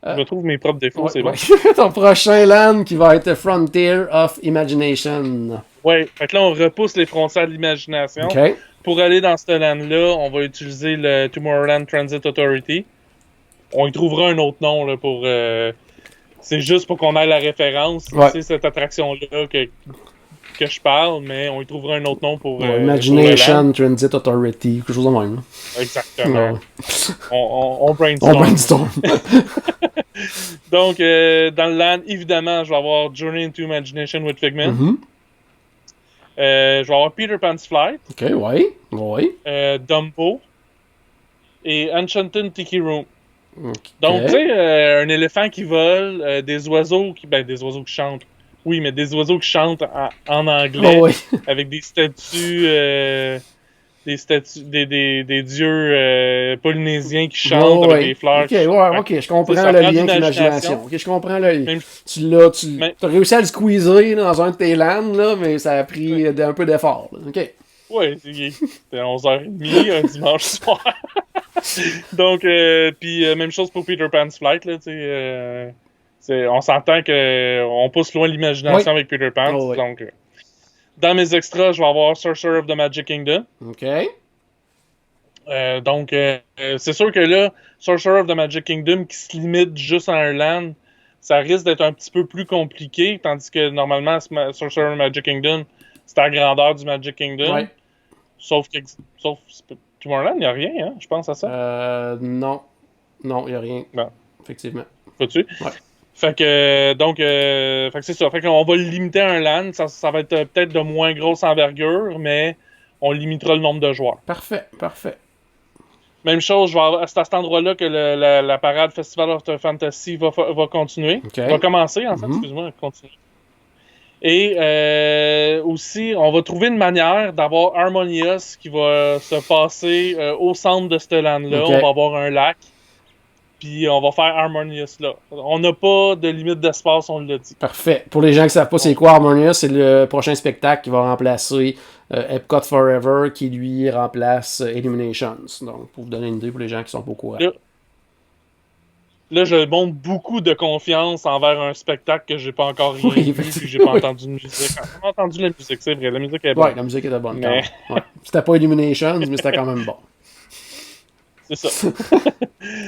Je trouve mes propres défauts, c'est bon. Ton prochain land qui va être Frontier of Imagination. Oui, fait que là, on repousse les frontières de l'imagination. Okay. Pour aller dans ce land-là, on va utiliser le Tomorrowland Transit Authority. On y trouvera un autre nom là, pour... c'est juste pour qu'on ait la référence. C'est cette attraction-là que je parle, mais on y trouvera un autre nom pour... Imagination Transit Authority, quelque chose de même. Exactement. On brainstorm. Donc, dans le land, évidemment, je vais avoir Journey into Imagination with Figment. Mm-hmm. Je vais avoir Peter Pan's Flight. Ok, oui. Dumbo. Et Enchanted Tiki Room. Okay. Donc, tu sais, un éléphant qui vole, des oiseaux qui chantent. Oui, mais des oiseaux qui chantent en anglais, avec des statues, des dieux polynésiens qui chantent avec des fleurs. Ok, je comprends le lien avec l'imagination. Ok, je comprends le. Tu as réussi à le squeezer dans un de tes lands, là, mais ça a pris un peu d'effort. Ok. Oui, c'était 11h30 un dimanche soir. Donc, puis même chose pour Peter Pan's Flight, là, tu sais. On s'entend qu'on pousse loin l'imagination avec Peter Pan. Donc, dans mes extras, je vais avoir Sorcerer of the Magic Kingdom. OK. Donc, c'est sûr que là, Sorcerer of the Magic Kingdom qui se limite juste à un land, ça risque d'être un petit peu plus compliqué, tandis que normalement, Sorcerer of the Magic Kingdom, c'est à la grandeur du Magic Kingdom. Ouais. Sauf Tomorrowland, il n'y a rien, hein, je pense à ça. Non, il n'y a rien. Non. Effectivement. Faut-tu? Ouais. Fait que c'est ça. Fait qu'on va le limiter à un LAN. Ça va être peut-être de moins grosse envergure, mais on limitera le nombre de joueurs. Parfait. Même chose, c'est à cet endroit-là que la parade Festival of Fantasy va continuer. Okay. Va commencer, en fait, excuse-moi, continuer. Et aussi, on va trouver une manière d'avoir Harmonious qui va se passer au centre de ce land-là. Okay. On va avoir un lac. Puis on va faire Harmonious là. On n'a pas de limite d'espace, on l'a dit. Parfait. Pour les gens qui ne savent pas c'est quoi Harmonious, c'est le prochain spectacle qui va remplacer Epcot Forever, qui lui remplace Illuminations. Donc, pour vous donner une idée pour les gens qui sont pas au courant. Là, je montre beaucoup de confiance envers un spectacle que j'ai pas encore rien vu, puis j'ai pas entendu de musique. On a entendu la musique, c'est vrai, la musique est bonne. Ouais, la musique était bonne. Mais... Ouais. C'était pas Illuminations, mais c'était quand même bon. C'est ça.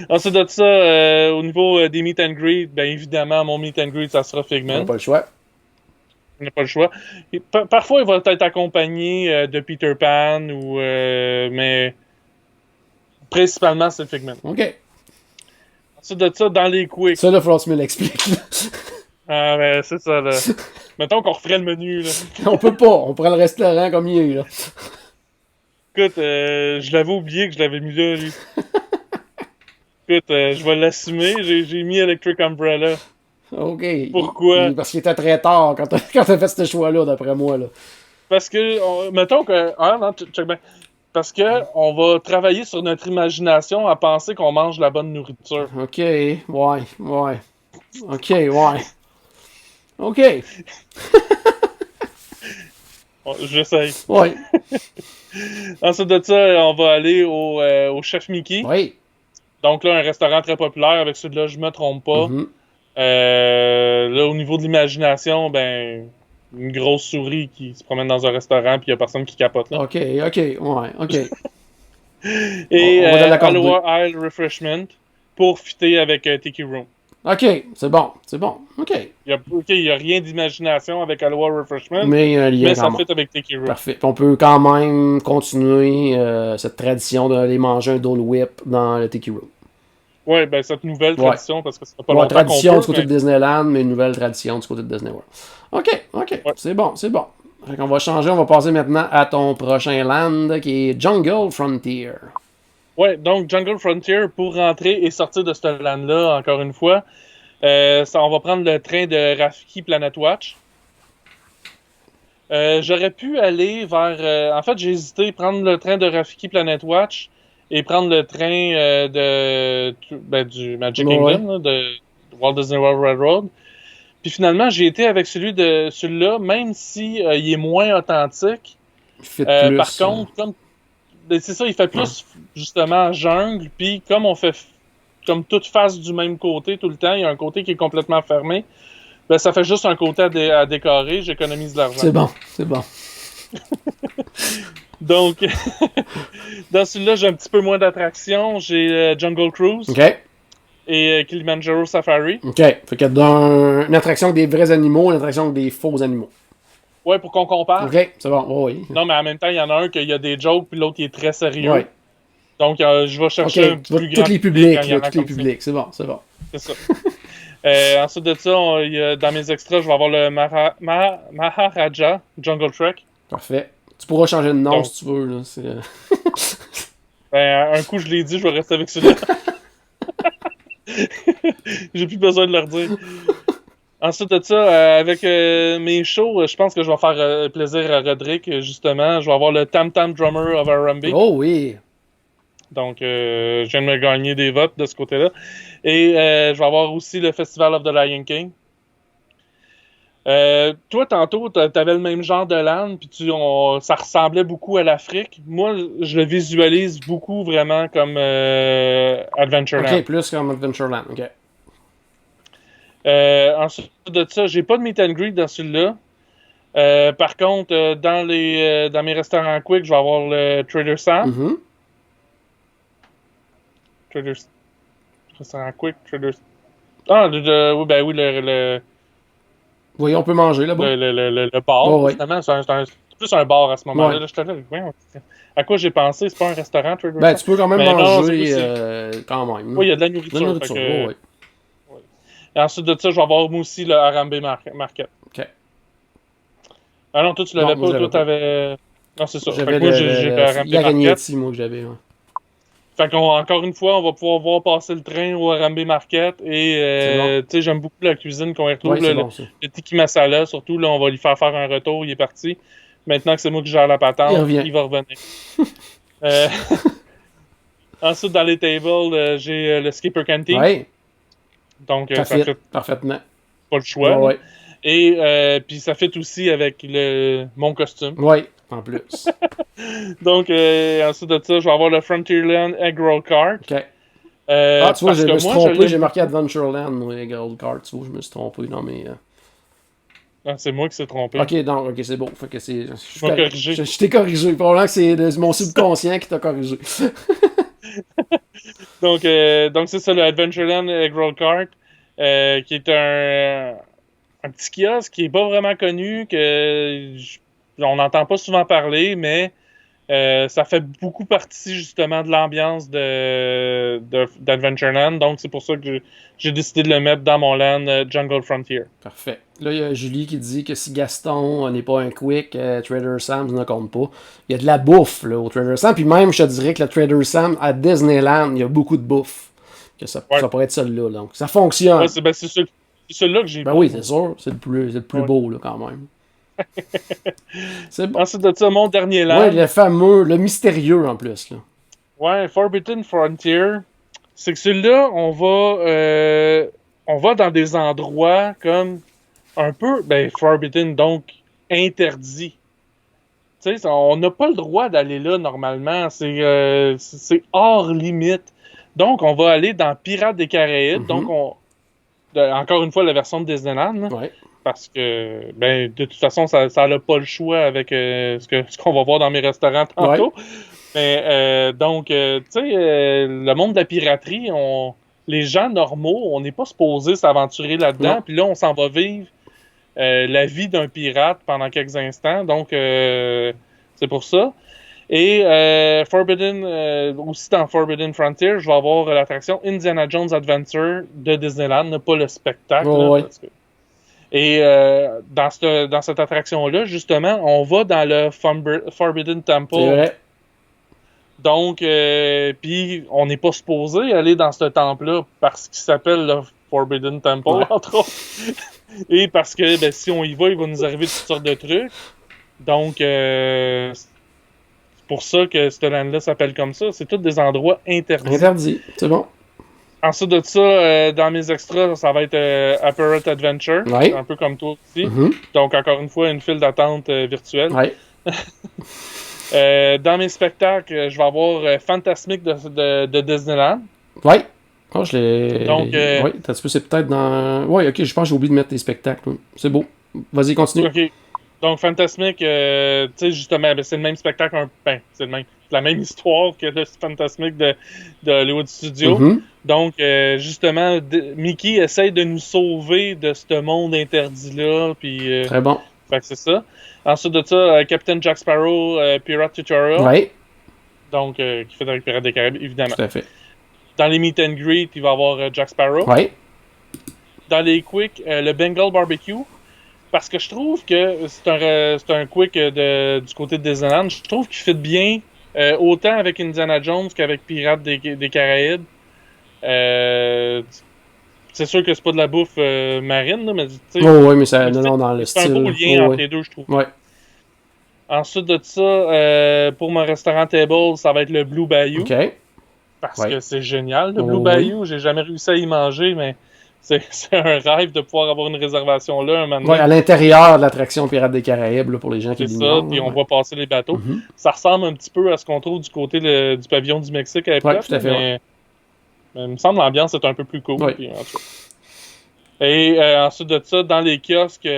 Ensuite de ça, au niveau des meet and greet, bien évidemment, mon meet and greet, ça sera Figment. On n'a pas le choix. On n'a pas le choix. Et, parfois, il va être accompagné de Peter Pan, mais principalement, c'est Figment. OK. Ensuite de ça, dans les quicks. Ça, là, il faudra que tu me l'expliques. Ah, ben, c'est ça, là. Mettons qu'on referait le menu, là. On peut pas. On prend le restaurant comme il est, là. Écoute, je l'avais oublié que je l'avais mis là, lui. Écoute, je vais l'assumer. J'ai mis Electric Umbrella. OK. Pourquoi? Parce qu'il était très tard quand t'as fait ce choix-là, d'après moi, là. Parce que, mettons que... Ah non, check bien. Parce que on va travailler sur notre imagination à penser qu'on mange la bonne nourriture. OK, ouais. OK, ouais. OK. J'essaye. Ouais. Ensuite de ça, on va aller au Chef Mickey. Oui. Donc là, un restaurant très populaire. Avec celui-là, je me trompe pas. Mhm. Là, au niveau de l'imagination, ben... Une grosse souris qui se promène dans un restaurant puis il y a personne qui capote là. OK, ouais, OK. Et on va dans l'accorder. Aloha Isle Refreshment pour fitter avec Tiki Room. OK, c'est bon. OK. Il y a rien d'imagination avec Aloha Refreshment, Mais il y a un lien mais quand ça même. fit avec Tiki Room. Parfait. Puis on peut quand même continuer cette tradition d'aller manger un Dole Whip dans le Tiki Room. Ouais, ben cette nouvelle tradition, parce que c'est pas Ouais, longtemps tradition qu'on du côté de Disneyland, mais une nouvelle tradition du côté de Disney World. OK. Ouais. C'est bon. Fait qu'on va changer, on va passer maintenant à ton prochain land qui est Jungle Frontier. Ouais, donc Jungle Frontier, pour rentrer et sortir de ce land-là, encore une fois, on va prendre le train de Rafiki Planet Watch. J'aurais pu aller vers... en fait, j'ai hésité, prendre le train de Rafiki Planet Watch et prendre le train du Magic Kingdom, là, de Walt Disney World Railroad. Puis finalement, j'ai été avec celui-là, même si il est moins authentique. Il fait plus, par contre, c'est ça, il fait plus justement jungle. Puis comme on fait comme toute face du même côté tout le temps, il y a un côté qui est complètement fermé. Ben, ça fait juste un côté à décorer, j'économise de l'argent. C'est bon. Donc, dans celui-là, j'ai un petit peu moins d'attractions. J'ai Jungle Cruise OK. et Kilimanjaro Safari. OK. Fait qu'il y a une attraction avec des vrais animaux, une attraction avec des faux animaux. Ouais, pour qu'on compare. OK, c'est bon. Oui. Non, mais en même temps, il y en a un qu'il y a des jokes, puis l'autre qui est très sérieux. Ouais. Donc, je vais chercher un OK. plus grand Tous les publics, quand il y en a tous les comme ça. publics. C'est bon. C'est ça. Ensuite de ça, dans mes extras, je vais avoir le Maharaja Jungle Trek. Parfait. Tu pourras changer de nom Donc, si tu veux. Là. C'est, Ben, un coup, je l'ai dit, je vais rester avec celui-là. J'ai plus besoin de leur dire. Ensuite de ça, avec mes shows, je pense que je vais faire plaisir à Roderick, justement. Je vais avoir le Tam Tam Drummer of Arambic. Oh oui! Donc, je viens de me gagner des votes de ce côté-là. Et je vais avoir aussi le Festival of the Lion King. Toi, tantôt, t'avais le même genre de land, puis ça ressemblait beaucoup à l'Afrique. Moi, je le visualise beaucoup vraiment comme Adventureland. OK, plus comme Adventureland. OK. Ensuite de ça, j'ai pas de meet and greet dans celui-là. Par contre, dans mes restaurants quick, je vais avoir le Trader Sam. Mm-hmm. Restaurant quick, Trader... Ah, oui, ben oui, le Oui, on peut manger là-bas. le bar, Oh, oui. finalement. C'est plus un bar à ce moment-là. Ouais. Là, j'étais là, à quoi j'ai pensé? C'est pas un restaurant, Trader Ben, Sam? tu peux quand même Mais non, manger c'est quand même. Oui, il y a de la nourriture. De la nourriture, fait que- oui. Et ensuite de ça, je vais avoir moi aussi le Harambe Market. OK. Ah non, toi, tu l'avais Non, moi, pas. je Toi, l'avais t'avais... Non, c'est ça. Fait J'avais que moi, j'ai le Harambe Market. Yagagnetti, moi, que j'avais. Ouais. Fait qu'encore une fois, on va pouvoir voir passer le train au Harambe Market. Et, C'est tu sais, j'aime beaucoup la cuisine qu'on y retrouve. Ouais, c'est là, bon, ça. le tiki masala, surtout, là, on va lui faire un retour. Il est parti. Maintenant que c'est moi qui gère la patente, Il revient. il va revenir. Ensuite, dans les tables, j'ai le Skipper Canteen. Oui, Donc, ça ça fit fait parfaitement. pas le choix. Ouais, ouais. Et puis, ça fait aussi avec mon costume. Oui, en plus. Donc, ensuite de ça, je vais avoir le Frontierland Egg Roll Cart. OK. Tu vois, parce je que me suis moi, trompé, l'aime j'ai marqué beaucoup. Adventureland, moi, les Gold Card, tu vois, je me suis trompé dans mes... Ah, c'est moi qui s'est trompé. OK, donc, OK, c'est bon. Fait que c'est... Tu m'as corrigé. Je t'ai corrigé. Probablement que c'est mon subconscient qui t'a corrigé. Donc c'est ça, le Adventureland Egg Roll Cart, qui est un petit kiosque qui est pas vraiment connu, on n'entend pas souvent parler, mais ça fait beaucoup partie justement de l'ambiance d'Adventureland. Donc c'est pour ça que j'ai décidé de le mettre dans mon land Jungle Frontier. Parfait. Là, il y a Julie qui dit que si Gaston n'est pas un quick, Trader Sam's ne compte pas. Il y a de la bouffe là, au Trader Sam. Puis même, je te dirais que le Trader Sam à Disneyland, il y a beaucoup de bouffe. Que ça pourrait être celle-là. Donc, ça fonctionne. Ouais, c'est celui-là que j'ai Ben pas. oui, c'est sûr. C'est le plus Ouais. beau là, quand même. C'est bon. Ensuite de ça, mon dernier land. Ouais, le fameux, le mystérieux en plus. Là. Ouais, Forbidden Frontier. C'est que celui-là, on va dans des endroits comme un peu, Forbidden, donc interdit. Tu sais, on n'a pas le droit d'aller là normalement. C'est hors limite. Donc, on va aller dans Pirates des Caraïbes. Donc, encore une fois, la version de Disneyland. Là, Ouais. parce que, de toute façon, ça n'a pas le choix avec ce qu'on va voir dans mes restaurants tantôt. Ouais. Mais, tu sais, le monde de la piraterie, les gens normaux, on n'est pas supposé s'aventurer là-dedans. Puis là, on s'en va vivre la vie d'un pirate pendant quelques instants. Donc, c'est pour ça. Et aussi dans Forbidden Frontier, je vais avoir l'attraction Indiana Jones Adventure de Disneyland, pas le spectacle. Ouais. Parce que... Et dans cette attraction-là, justement, on va dans le Forbidden Temple. C'est vrai. Donc, puis on n'est pas supposé aller dans ce temple-là parce qu'il s'appelle le Forbidden Temple, entre autres. Et parce que si on y va, il va nous arriver toutes sortes de trucs. Donc, c'est pour ça que ce land-là s'appelle comme ça. C'est tous des endroits interdits. Interdit, c'est bon. Ensuite de ça, dans mes extras, ça va être A Pirate Adventure. Ouais. Un peu comme toi aussi. Donc, encore une fois, une file d'attente virtuelle. Ouais. Dans mes spectacles, je vais avoir Fantasmic de Disneyland. Ouais. Oh, je l'ai. Donc, oui, c'est peut-être dans. Oui, ok, je pense que j'ai oublié de mettre tes spectacles. C'est beau. Vas-y, continue. Ok. Donc, Fantasmic, tu sais, justement, c'est le même spectacle, c'est la même histoire que le Fantasmic de Hollywood Studios. Donc, justement, Mickey essaye de nous sauver de ce monde interdit-là. Puis, très bon. Fait que c'est ça. Ensuite de ça, Captain Jack Sparrow, Pirate Tutorial. Oui. Donc, qui fait avec Pirates des Caraïbes, évidemment. Tout à fait. Dans les Meet and Greet, il va y avoir Jack Sparrow. Oui. Dans les Quick, le Bengal Barbecue. Parce que je trouve que c'est un Quick du côté de Disneyland. Je trouve qu'il fit bien autant avec Indiana Jones qu'avec Pirates des Caraïbes. C'est sûr que c'est pas de la bouffe marine, là, mais tu sais. Oui, mais ça, non, dans le style. C'est un beau lien entre les deux, je trouve. Ouais. Ensuite de ça, pour mon restaurant table, ça va être le Blue Bayou. OK. Parce que c'est génial, le Blue Bayou. J'ai jamais réussi à y manger, mais c'est un rêve de pouvoir avoir une réservation là un moment donné. Ouais, à l'intérieur de l'attraction Pirates des Caraïbes, là, pour les gens qui l'ignorent. C'est ça, puis on voit passer les bateaux. Ça ressemble un petit peu à ce qu'on trouve du côté du pavillon du Mexique à l'époque. Oui, tout à fait. Mais il me semble que l'ambiance est un peu plus cool. Ouais. Puis, en tout cas. Et ensuite de ça, dans les kiosques,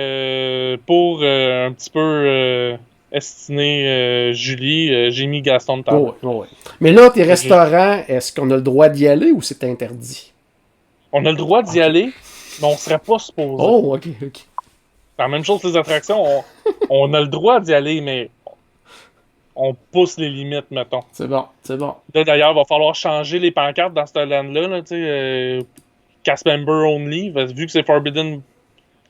pour un petit peu estiner Julie, j'ai mis Gaston de table. Oui. Mais là, tes restaurants, est-ce qu'on a le droit d'y aller ou c'est interdit? On a le droit d'y aller, mais on serait pas supposé. Oh, ok. C'est la même chose que les attractions. On a le droit d'y aller, mais on pousse les limites, mettons. C'est bon. Là, d'ailleurs, il va falloir changer les pancartes dans ce land-là, tu sais, cast member only, vu que c'est Forbidden,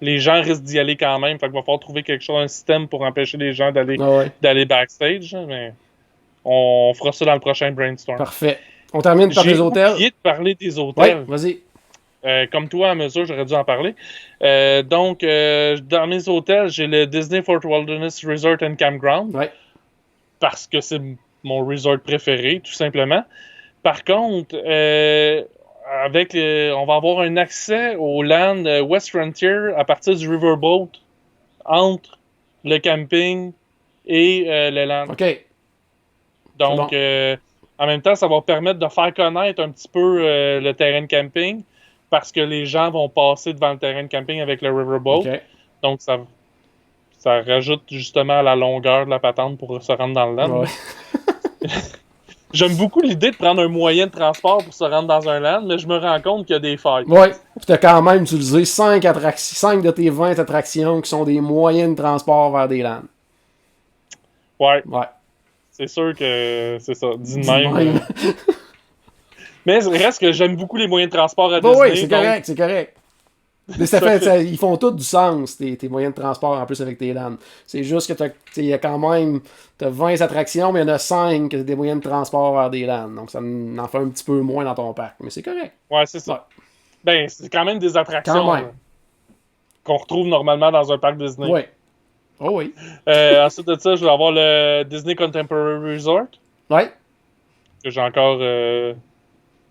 les gens risquent d'y aller quand même, fait qu'il va falloir trouver quelque chose, un système pour empêcher les gens d'aller backstage, mais on fera ça dans le prochain brainstorm. Parfait. On termine par les hôtels. J'ai oublié de parler des hôtels. Oui, vas-y. Comme toi, à mesure, j'aurais dû en parler. Donc, dans mes hôtels, j'ai le Disney Fort Wilderness Resort and Campground. Oui. Parce que c'est mon resort préféré, tout simplement. Par contre, on va avoir un accès au land West Frontier à partir du Riverboat entre le camping et le land. OK. Donc, en même temps, ça va permettre de faire connaître un petit peu le terrain de camping parce que les gens vont passer devant le terrain de camping avec le Riverboat. Okay. Donc, ça rajoute justement à la longueur de la patente pour se rendre dans le land. Ouais. J'aime beaucoup l'idée de prendre un moyen de transport pour se rendre dans un land, mais je me rends compte qu'il y a des failles. Oui, puis tu as quand même utilisé 5 de tes 20 attractions qui sont des moyens de transport vers des lands. Ouais. Ouais. C'est sûr que c'est ça, dit de même. Mais il reste que j'aime beaucoup les moyens de transport à Disney. Oui, c'est correct. Mais ils font tous du sens, tes moyens de transport, en plus avec tes lands. C'est juste que il y a quand même t'as 20 attractions, mais il y en a 5 qui sont des moyens de transport vers des lands. Donc ça en fait un petit peu moins dans ton parc. Mais c'est correct. Ouais, c'est ça. Ouais. Ben, c'est quand même des attractions quand même. Qu'on retrouve normalement dans un parc Disney. Oui. Oh oui. Ensuite de ça, je vais avoir le Disney Contemporary Resort. Ouais. Que j'ai encore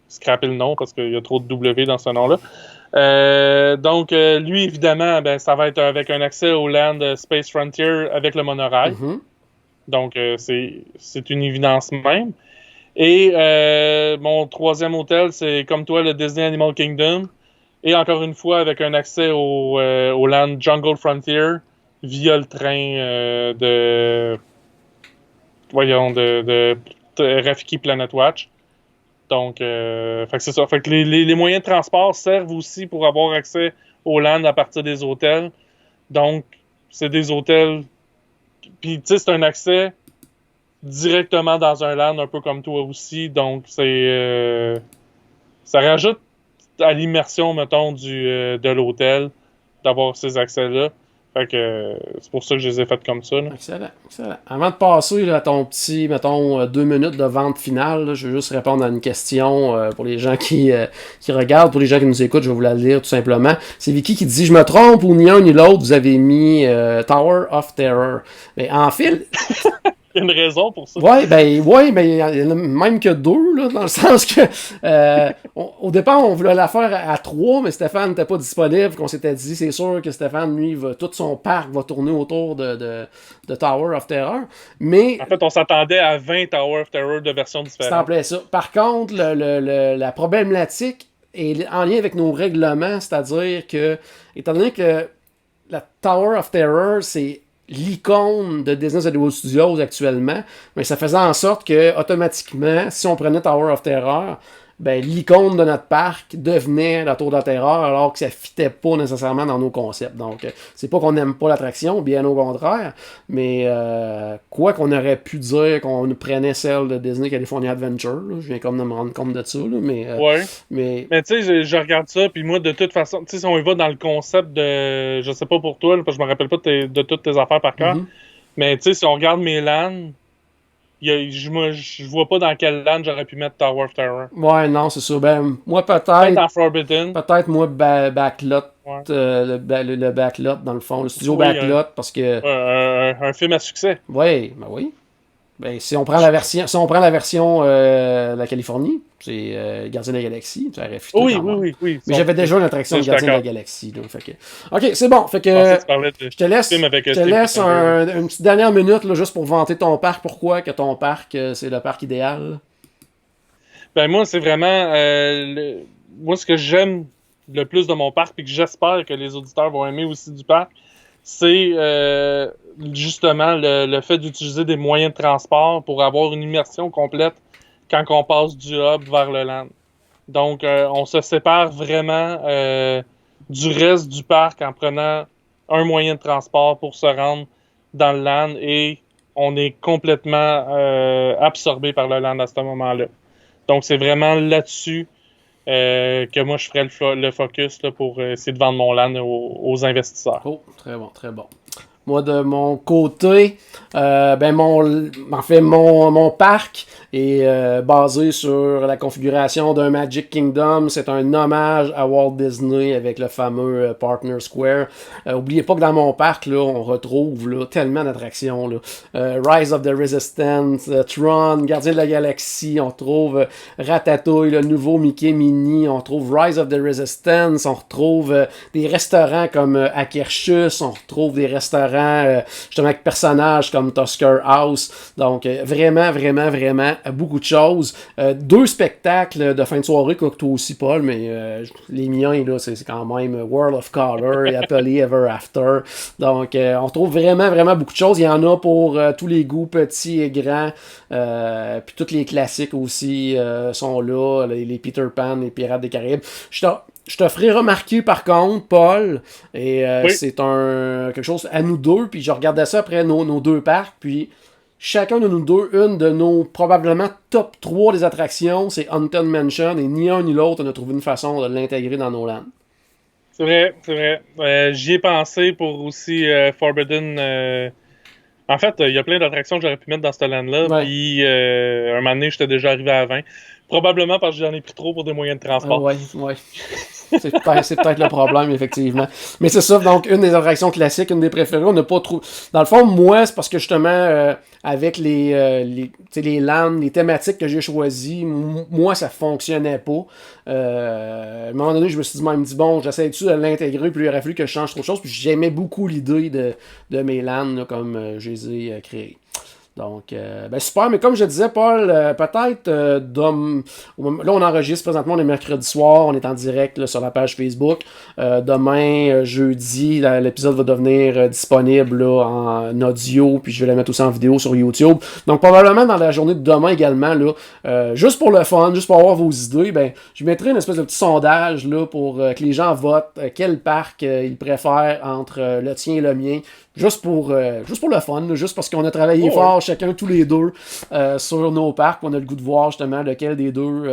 scrappé le nom parce qu'il y a trop de W dans ce nom-là. Donc, lui, évidemment, ben, ça va être avec un accès au Land Space Frontier avec le monorail. Mm-hmm. Donc, c'est une évidence même. Et mon troisième hôtel, c'est comme toi, le Disney Animal Kingdom. Et encore une fois, avec un accès au Land Jungle Frontier via le train de Rafiki Planet Watch. Donc, fait que c'est ça. Fait que les moyens de transport servent aussi pour avoir accès au land à partir des hôtels. Donc, c'est des hôtels. Puis, tu sais, c'est un accès directement dans un land, un peu comme toi aussi. Donc, ça rajoute à l'immersion, mettons, de l'hôtel d'avoir ces accès-là. Fait que c'est pour ça que je les ai faites comme ça. Là. Excellent, excellent. Avant de passer là, à ton petit, mettons, 2 minutes de vente finale, là, je veux juste répondre à une question pour les gens qui regardent, pour les gens qui nous écoutent, je vais vous la lire tout simplement. C'est Vicky qui dit « Je me trompe ou ni un ni l'autre, vous avez mis Tower of Terror. » Mais en fait... Il y a une raison pour ça. Ouais, ben, il y en a même que 2, là, dans le sens que au départ, on voulait la faire à 3, mais Stéphane n'était pas disponible, qu'on s'était dit, c'est sûr que Stéphane, lui, tout son parc va tourner autour de Tower of Terror. Mais. En fait, on s'attendait à 20 Tower of Terror de versions différentes. C'est en plein ça. Par contre, la problématique est en lien avec nos règlements, c'est-à-dire que, étant donné que la Tower of Terror, c'est l'icône de Disney Hollywood Studios actuellement, mais ça faisait en sorte que automatiquement, si on prenait Tower of Terror, ben l'icône de notre parc devenait la Tour de la Terreur, alors que ça fitait pas nécessairement dans nos concepts. Donc, c'est pas qu'on n'aime pas l'attraction, bien au contraire, mais quoi qu'on aurait pu dire qu'on prenait celle de Disney California Adventure, là, je viens comme de me rendre compte de ça, là, mais... ouais. Mais tu sais, je regarde ça, puis moi, de toute façon, tu sais, si on y va dans le concept de... Je sais pas pour toi, là, parce que je me rappelle pas de toutes tes affaires par cœur, mais tu sais, si on regarde mes lands, je vois pas dans quel land j'aurais pu mettre Tower of Terror. Ouais, non, c'est ça. Ben, moi, peut-être en Forbidden. Peut-être, moi, Backlot. Ouais. Le Backlot, dans le fond. Le studio Backlot, parce que... un film à succès. Oui, ben oui. Ben, si on prend la version de la Californie, c'est Gardien de la Galaxie, ça aurait foutu. Oui. Mais j'avais déjà une attraction de Gardien de la Galaxie. Donc, fait que... OK, c'est bon. Fait que je te laisse une petite dernière minute là, juste pour vanter ton parc. Pourquoi que ton parc, c'est le parc idéal? Ben moi, c'est vraiment... moi, ce que j'aime le plus de mon parc, et que j'espère que les auditeurs vont aimer aussi du parc, c'est justement le fait d'utiliser des moyens de transport pour avoir une immersion complète quand on passe du hub vers le land. Donc, on se sépare vraiment du reste du parc en prenant un moyen de transport pour se rendre dans le land et on est complètement absorbé par le land à ce moment-là. Donc, c'est vraiment là-dessus que moi, je ferais le focus là, pour essayer de vendre mon land aux investisseurs. Oh, très bon, très bon. Moi, de mon côté, mon parc est basé sur la configuration d'un Magic Kingdom. C'est un hommage à Walt Disney avec le fameux Partner Square. Oubliez pas que dans mon parc, là, on retrouve là, tellement d'attractions. Là. Rise of the Resistance, Tron, Gardien de la Galaxie, on retrouve Ratatouille, le nouveau Mickey Mini, on retrouve Rise of the Resistance, on retrouve des restaurants comme Akershus, on retrouve des restaurants justement avec personnages comme Tusker House. Donc vraiment beaucoup de choses. 2 spectacles de fin de soirée, quoi que toi aussi, Paul, mais les miens, là, c'est quand même World of Color et Happily Ever After. Donc on retrouve vraiment beaucoup de choses. Il y en a pour tous les goûts, petits et grands. Puis tous les classiques aussi sont là. Les Peter Pan, les Pirates des Caraïbes. Je te ferai remarquer par contre, Paul, et c'est quelque chose à nous deux, puis je regardais ça après nos 2 parcs, puis chacun de nous deux, une de nos probablement top 3 des attractions, c'est Haunted Mansion, et ni un ni l'autre, on a trouvé une façon de l'intégrer dans nos lands. C'est vrai. J'y ai pensé pour aussi Forbidden. En fait, il y a plein d'attractions que j'aurais pu mettre dans ce land-là, puis un moment donné, j'étais déjà arrivé à 20. Probablement parce que j'en ai pris trop pour des moyens de transport. Ouais. C'est peut-être le problème, effectivement. Mais c'est ça, donc une des attractions classiques, une des préférées, on n'a pas trop... Dans le fond, moi, c'est parce que justement, avec les lands, les thématiques que j'ai choisies, moi, ça fonctionnait pas. À un moment donné, je me suis dit, bon, j'essaie-tu de l'intégrer, puis il aurait fallu que je change trop de choses, puis j'aimais beaucoup l'idée de mes lands, là, comme je les ai créés. Donc, super, mais comme je disais, Paul, peut-être, là, on enregistre présentement, on est mercredi soir, on est en direct là, sur la page Facebook. Demain, jeudi, l'épisode va devenir disponible là, en audio, puis je vais la mettre aussi en vidéo sur YouTube. Donc, probablement dans la journée de demain également, là, juste pour le fun, juste pour avoir vos idées, je mettrai une espèce de petit sondage là, pour que les gens votent quel parc ils préfèrent entre le tien et le mien. Juste pour le fun, là, juste parce qu'on a travaillé fort, chacun, tous les deux, sur nos parcs. On a le goût de voir justement lequel des deux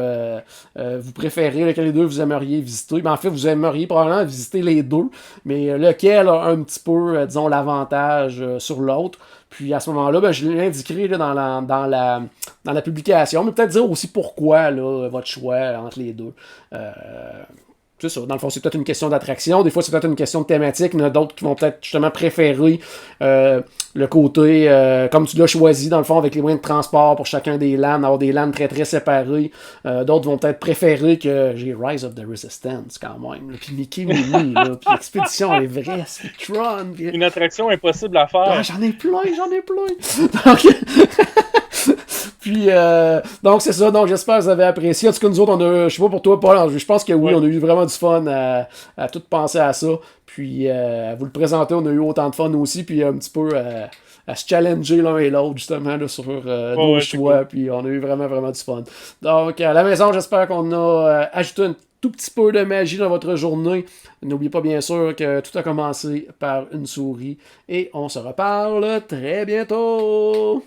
vous préférez, lequel des deux vous aimeriez visiter. En fait, vous aimeriez probablement visiter les deux, mais lequel a un petit peu, disons, l'avantage sur l'autre. Puis à ce moment-là, je l'indiquerai là, dans la publication, mais peut-être dire aussi pourquoi là, votre choix entre les deux. C'est ça. Dans le fond, c'est peut-être une question d'attraction. Des fois, c'est peut-être une question de thématique. Il y en a d'autres qui vont peut-être justement préférer le côté, comme tu l'as choisi, dans le fond, avec les moyens de transport pour chacun des lands, avoir des lands très très séparés. D'autres vont peut-être préférer que j'ai Rise of the Resistance quand même. Là. Puis Mickey Minnie, puis Expédition Everest, puis Tron. Puis... Une attraction impossible à faire. Ah, j'en ai plein. Donc... Puis, donc c'est ça. Donc, j'espère que vous avez apprécié. En tout cas, nous autres, on a, je sais pas pour toi, Paul, je pense que oui, on a eu vraiment du fun à tout penser à ça. Puis, à vous le présenter, on a eu autant de fun aussi. Puis, un petit peu à se challenger l'un et l'autre, justement, là, sur nos choix. Cool. Puis, on a eu vraiment, vraiment du fun. Donc, à la maison, j'espère qu'on a ajouté un tout petit peu de magie dans votre journée. N'oubliez pas, bien sûr, que tout a commencé par une souris. Et on se reparle très bientôt!